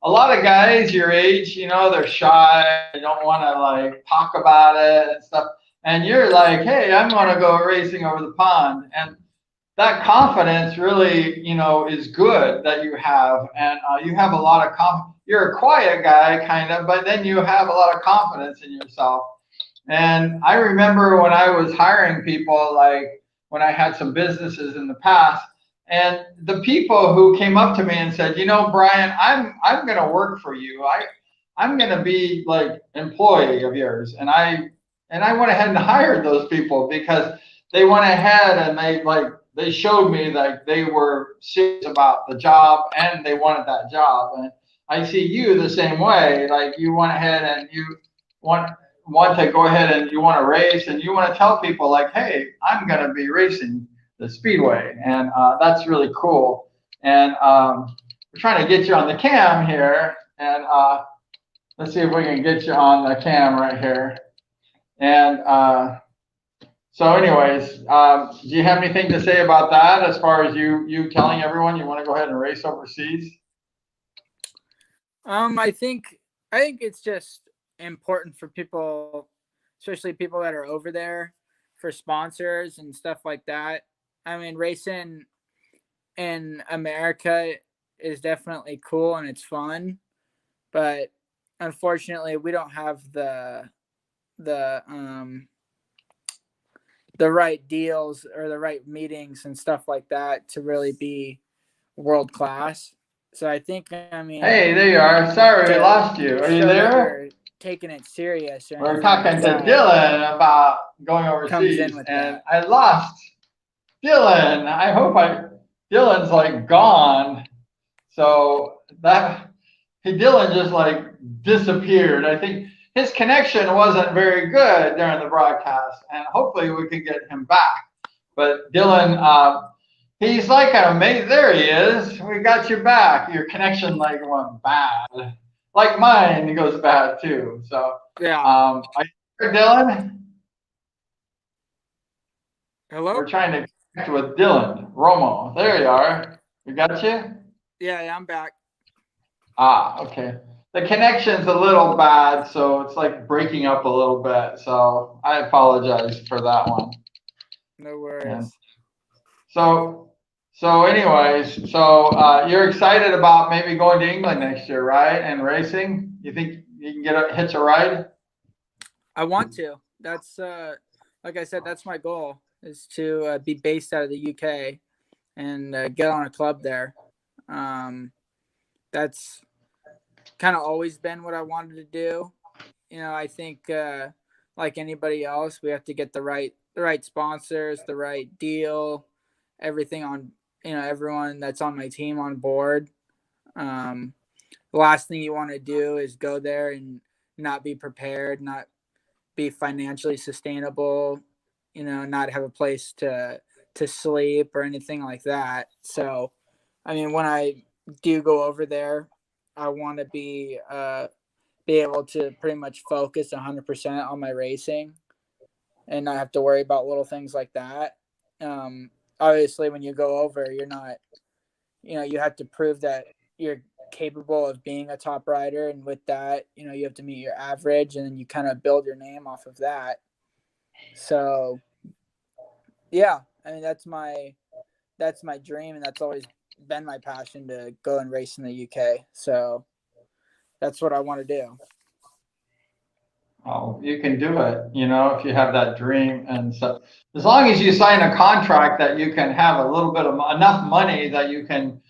A: a lot of guys your age, they're shy, they don't want to like talk about it and stuff. And you're like, hey, I'm going to go racing over the pond. And that confidence really, is good that you have. And you have a lot of confidence. You're a quiet guy kind of, but then you have a lot of confidence in yourself. And I remember when I was hiring people, like when I had some businesses in the past, and the people who came up to me and said, Brian, I'm going to work for you. I'm going to be like employee of yours. And I went ahead and hired those people because they went ahead and they showed me that they were serious about the job and they wanted that job. And I see you the same way. Like you went ahead and you want to go ahead and you want to race and you want to tell people like, hey, I'm going to be racing the Speedway. And that's really cool. And we're trying to get you on the cam here. And let's see if we can get you on the cam right here. And so anyways, do you have anything to say about that as far as you telling everyone you want to go ahead and race overseas?
B: I think it's just important for people, especially people that are over there, for sponsors and stuff like that. I mean, racing in America is definitely cool and it's fun, but unfortunately we don't have the right deals or the right meetings and stuff like that to really be world class. So I think,
A: hey, there you are. Sorry, we lost you. Are you there?
B: Taking it serious.
A: We're talking to Dillon about going overseas, and I lost Dillon. Dillon's like gone. So Dillon just like disappeared. I think his connection wasn't very good during the broadcast, and hopefully we can get him back. But Dillon, he's like an amazing. There he is. We got you back. Your connection like went bad, like mine. It goes bad too. So
B: yeah.
A: Are you here, Dillon?
B: Hello.
A: We're trying to connect with Dillon Ruml. There you are. We got you.
B: Yeah, I'm back.
A: Ah, okay. The connection's a little bad, so it's like breaking up a little bit. So I apologize for that one.
B: No
A: And
B: worries.
A: so, so anyways, so you're excited about maybe going to England next year, right? And racing? You think you can hitch a ride?
B: I want to. That's like I said, that's my goal is to be based out of the UK and get on a club there. Um, that's kind of always been what I wanted to do. I think like anybody else, we have to get the right sponsors, the right deal, everything on everyone that's on my team on board. Um, the last thing you want to do is go there and not be prepared, not be financially sustainable, not have a place to sleep or anything like that. So, I mean, when I do go over there, I want to be able to pretty much focus 100% on my racing and not have to worry about little things like that. Obviously, when you go over, you're not, you have to prove that you're capable of being a top rider. And with that, you have to meet your average and then you kind of build your name off of that. So, yeah, I mean, that's my dream. And that's always been my passion to go and race in the UK. So that's what I want to do.
A: Oh, you can do it, if you have that dream. And so, as long as you sign a contract that you can have a little bit of enough money that you can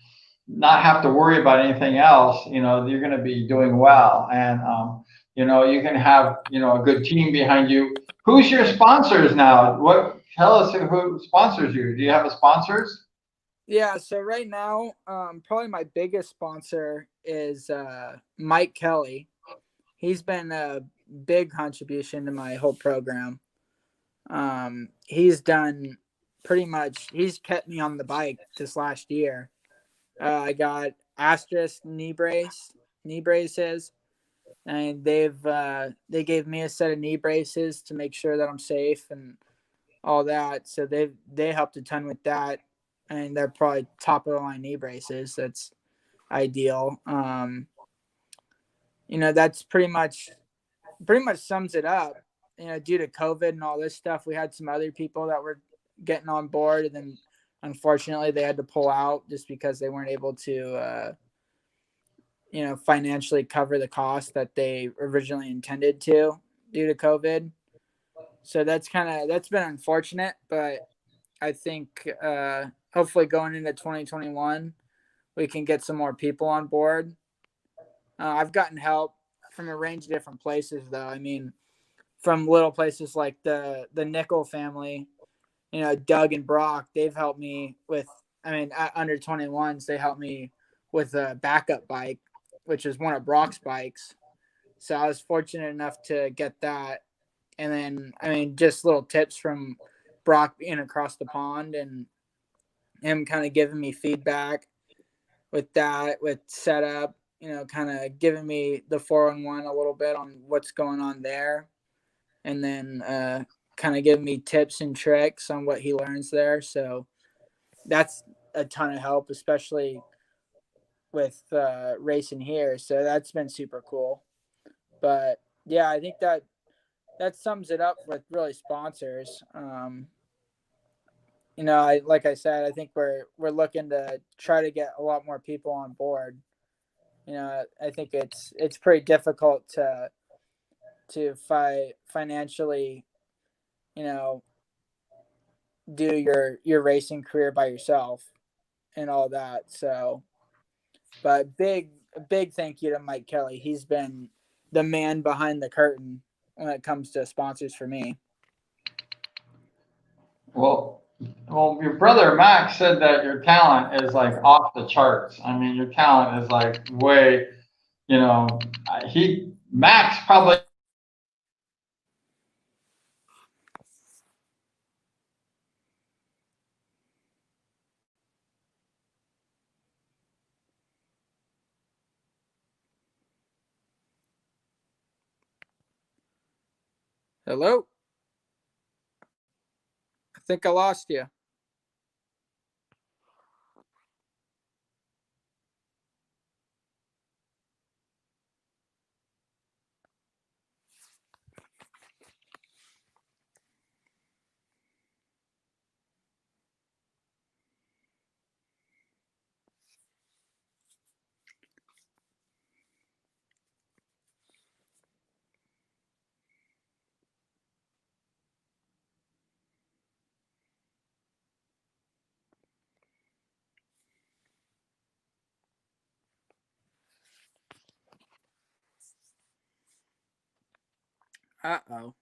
A: not have to worry about anything else, you're going to be doing well. And, you can have, a good team behind you. Who's your sponsors now? Tell us who sponsors you. Do you have a sponsors?
B: Yeah, so right now, probably my biggest sponsor is Mike Kelly. He's been a big contribution to my whole program. He's done pretty much. He's kept me on the bike this last year. I got asterisk knee braces, and they gave me a set of knee braces to make sure that I'm safe and all that. So they helped a ton with that, and they're probably top of the line knee braces. That's ideal. That's pretty much sums it up. Due to COVID and all this stuff, we had some other people that were getting on board, and then unfortunately they had to pull out just because they weren't able to, financially cover the cost that they originally intended to due to COVID. So that's been unfortunate, but I think hopefully going into 2021, we can get some more people on board. I've gotten help from a range of different places, though. I mean, from little places like the Nickel family, Doug and Brock, they've helped me with. I mean, at under 21s, they helped me with a backup bike, which is one of Brock's bikes. So I was fortunate enough to get that. And then, I mean, just little tips from Brock being across the pond and him kind of giving me feedback with that, with setup, kind of giving me the 411 a little bit on what's going on there. And then kind of giving me tips and tricks on what he learns there. So that's a ton of help, especially with racing here. So that's been super cool. But yeah, I think that sums it up with really sponsors. Like I said, I think we're looking to try to get a lot more people on board. I think it's pretty difficult to financially, you know, do your racing career by yourself and all that. So, but big thank you to Mike Kelly. He's been the man behind the curtain when it comes to sponsors for me.
A: Well, your brother Max said that your talent is like off the charts. I mean, your talent is like way, he Max probably.
B: Hello, I think I lost you. Uh-oh.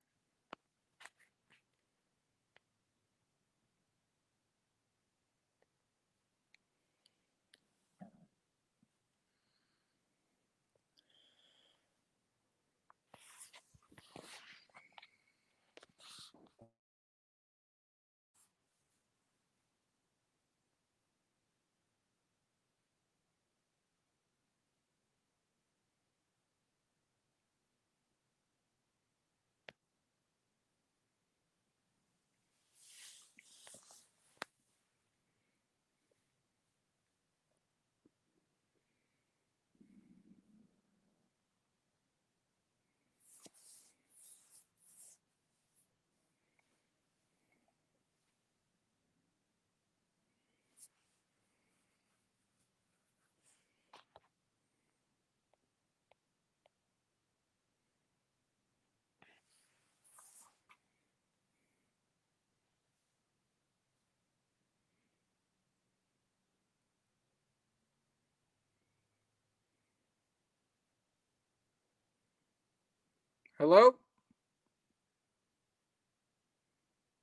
B: Hello?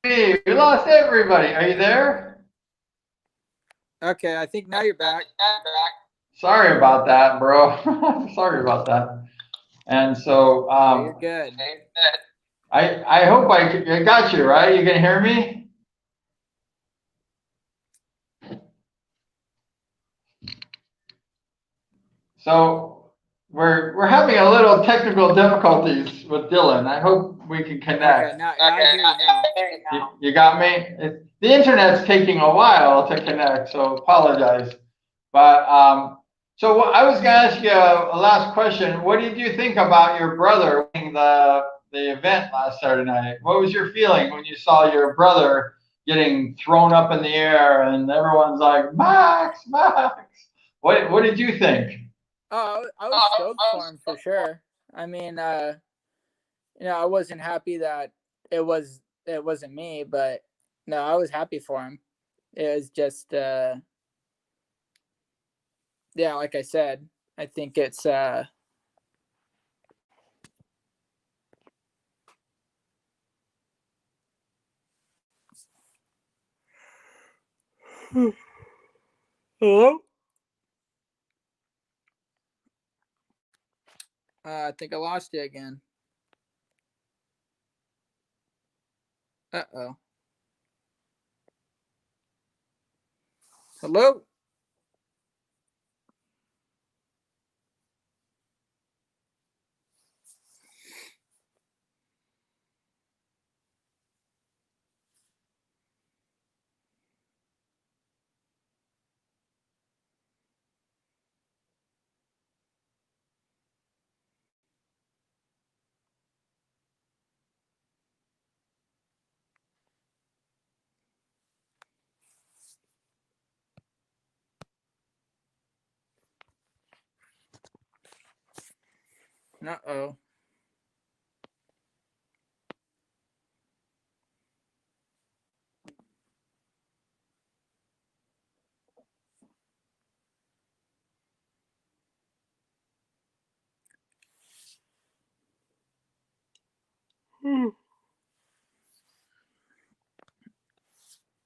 A: Hey, we lost everybody. Are you there?
B: Okay, I think now you're back.
A: Sorry about that, bro. Sorry about that. And so
B: You're good.
A: I hope I got you, right? You can hear me? So we're having a little technical difficulties with Dillon. I hope we can connect.
B: Okay, now I hear you now.
A: You got me? The internet's taking a while to connect, so apologize. But so I was going to ask you a last question. What did you think about your brother winning the event last Saturday night? What was your feeling when you saw your brother getting thrown up in the air and everyone's like, Max, Max? What did you think?
B: Oh, I was stoked for him for sure. I mean, I wasn't happy that it wasn't me, but no, I was happy for him. It was just yeah, like I said, I think it's hello? I think I lost you again. Uh-oh. Hello? Uh-oh.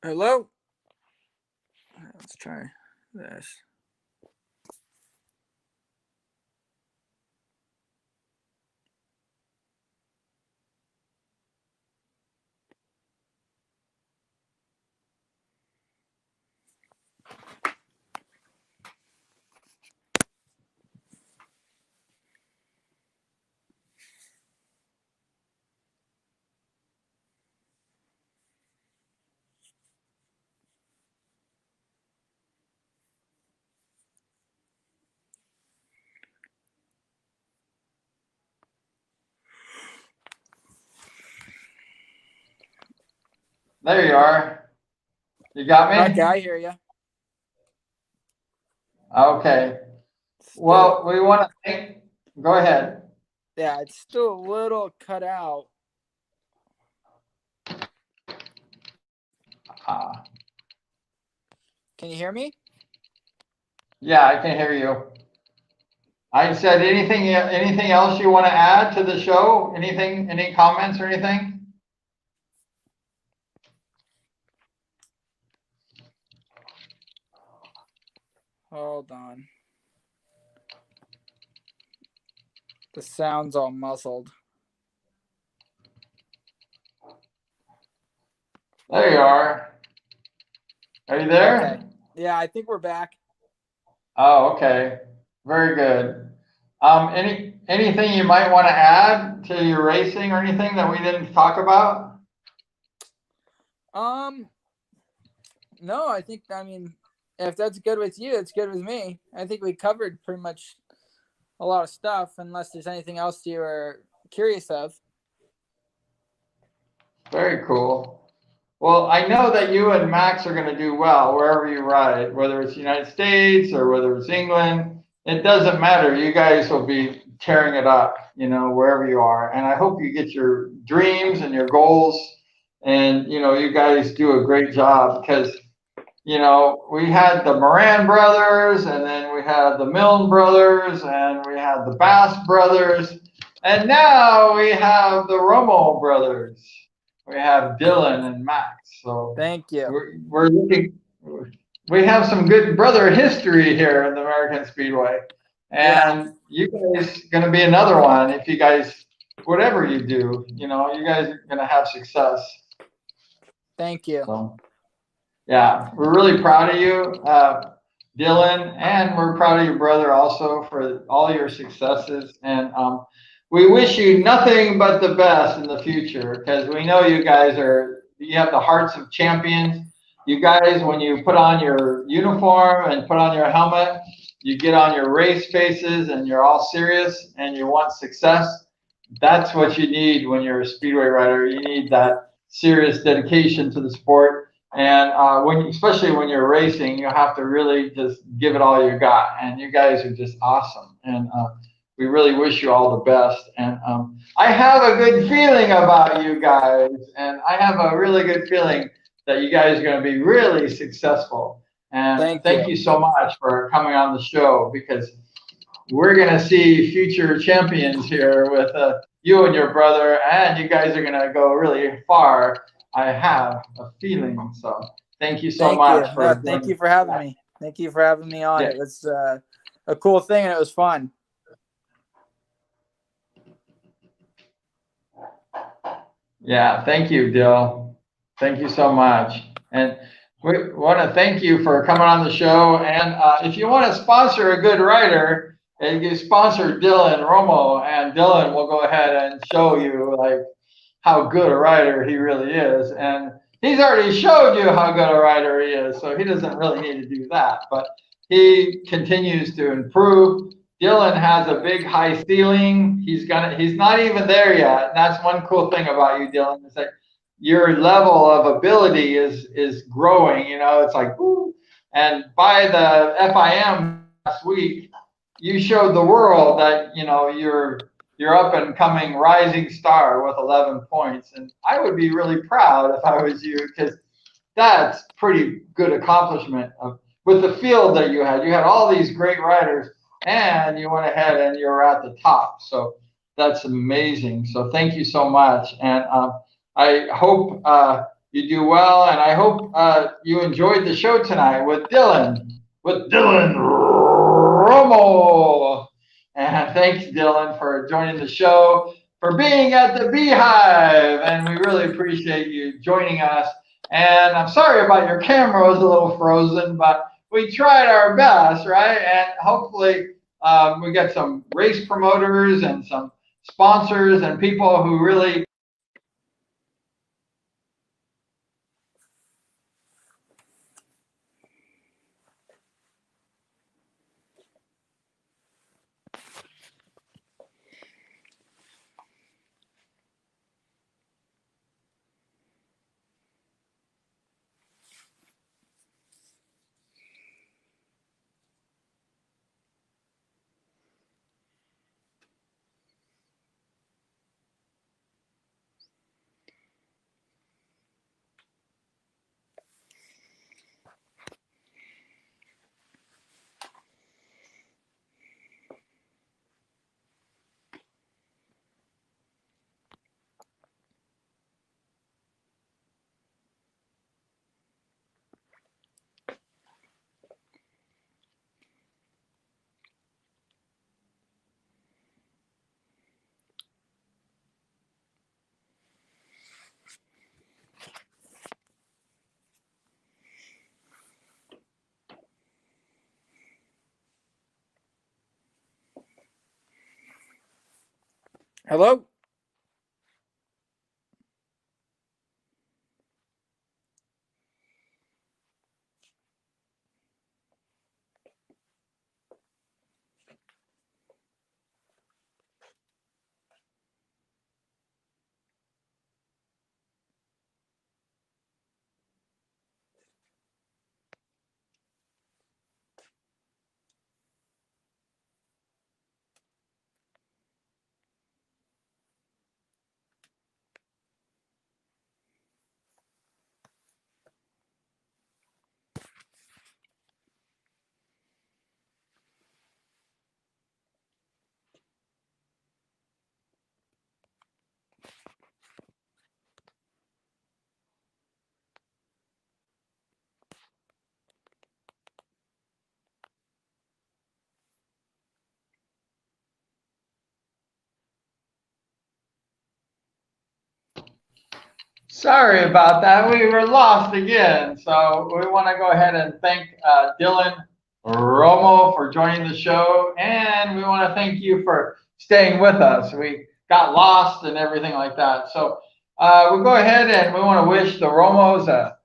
B: Hello? Let's try this.
A: There you are. You got me?
B: Okay, I hear you.
A: Okay. Well, we want to thank. Go ahead.
B: Yeah, it's still a little cut out. Can you hear me?
A: Yeah, I can hear you. I said anything else you want to add to the show? Anything, any comments or anything?
B: Hold on. The sound's all muzzled.
A: There you are. Are you there?
B: Okay. Yeah, I think we're back.
A: Oh, okay. Very good. Anything you might want to add to your racing or anything that we didn't talk about?
B: No, I mean, if that's good with you, it's good with me. I think we covered pretty much a lot of stuff, unless there's anything else you are curious of.
A: Very cool. Well, I know that you and Max are going to do well wherever you ride, whether it's the United States or whether it's England. It doesn't matter. You guys will be tearing it up, you know, wherever you are. And I hope you get your dreams and your goals. And, you know, you guys do a great job because, you know, we had the Moran brothers, and then we had the Milne brothers, and we had the Bass brothers, and now we have the Ruml brothers. We have Dillon and Max. So
B: Thank you.
A: we're looking. We have some good brother history here in the American Speedway, and you guys going to be another one if you guys, whatever you do, you know, you guys are going to have success.
B: Thank you.
A: So. Yeah, we're really proud of you, Dillon, and we're proud of your brother also for all your successes. And we wish you nothing but the best in the future because we know you guys you have the hearts of champions. You guys, when you put on your uniform and put on your helmet, you get on your race faces and you're all serious and you want success. That's what you need when you're a speedway rider. You need that serious dedication to the sport. And especially when you're racing, you have to really just give it all you got. And you guys are just awesome. And we really wish you all the best. And I have a good feeling about you guys. And I have a really good feeling that you guys are going to be really successful. And thank you so much for coming on the show because we're going to see future champions here with you and your brother. And you guys are going to go really far. I have a feeling. So thank you so much for
B: thank you for having me. Thank you for having me on. Yeah. It was a cool thing and it was fun.
A: Yeah, thank you, Dill. Thank you so much. And we want to thank you for coming on the show. And if you want to sponsor a good writer, you can sponsor Dillon Ruml, and Dillon will go ahead and show you like how good a writer he really is. And he's already showed you how good a writer he is, so he doesn't really need to do that. But he continues to improve. Dillon has a big high ceiling. He's not even there yet. And that's one cool thing about you, Dillon, is that your level of ability is growing. You know, it's like, ooh. And by the FIM last week, you showed the world that, you know, you're up and coming rising star with 11 points. And I would be really proud if I was you because that's pretty good accomplishment with the field that you had. You had all these great riders and you went ahead and you're at the top. So that's amazing. So thank you so much. And I hope you do well. And I hope you enjoyed the show tonight with Dillon Ruml. And thanks, Dillon, for joining the show, for being at the Beehive. And we really appreciate you joining us. And I'm sorry about your camera was a little frozen, but we tried our best, right? And hopefully we get some race promoters and some sponsors and people who really
B: Hello?
A: Sorry about that. We were lost again. So we want to go ahead and thank Dillon Ruml for joining the show. And we want to thank you for staying with us. We got lost and everything like that. So we'll go ahead and we want to wish the Romos a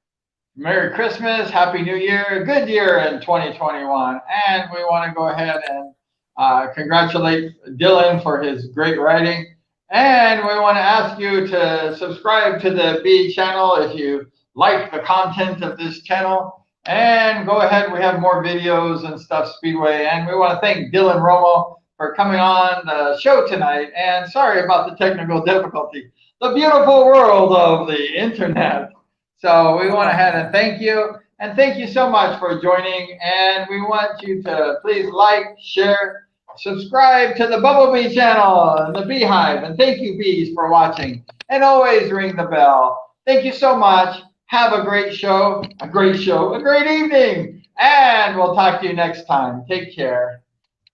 A: Merry Christmas, Happy New Year, a good year in 2021. And we want to go ahead and congratulate Dillon for his great writing. And we want to ask you to subscribe to the B channel if you like the content of this channel. And go ahead, we have more videos and stuff, Speedway. And we want to thank Dillon Ruml for coming on the show tonight. And sorry about the technical difficulty. The beautiful world of the internet. So we want to ahead and thank you. And thank you so much for joining. And we want you to please like, share, subscribe to the Bumblebee channel and the Beehive. And thank you, bees, for watching. And always ring the bell. Thank you so much. Have a great show, a great evening. And we'll talk to you next time. Take care.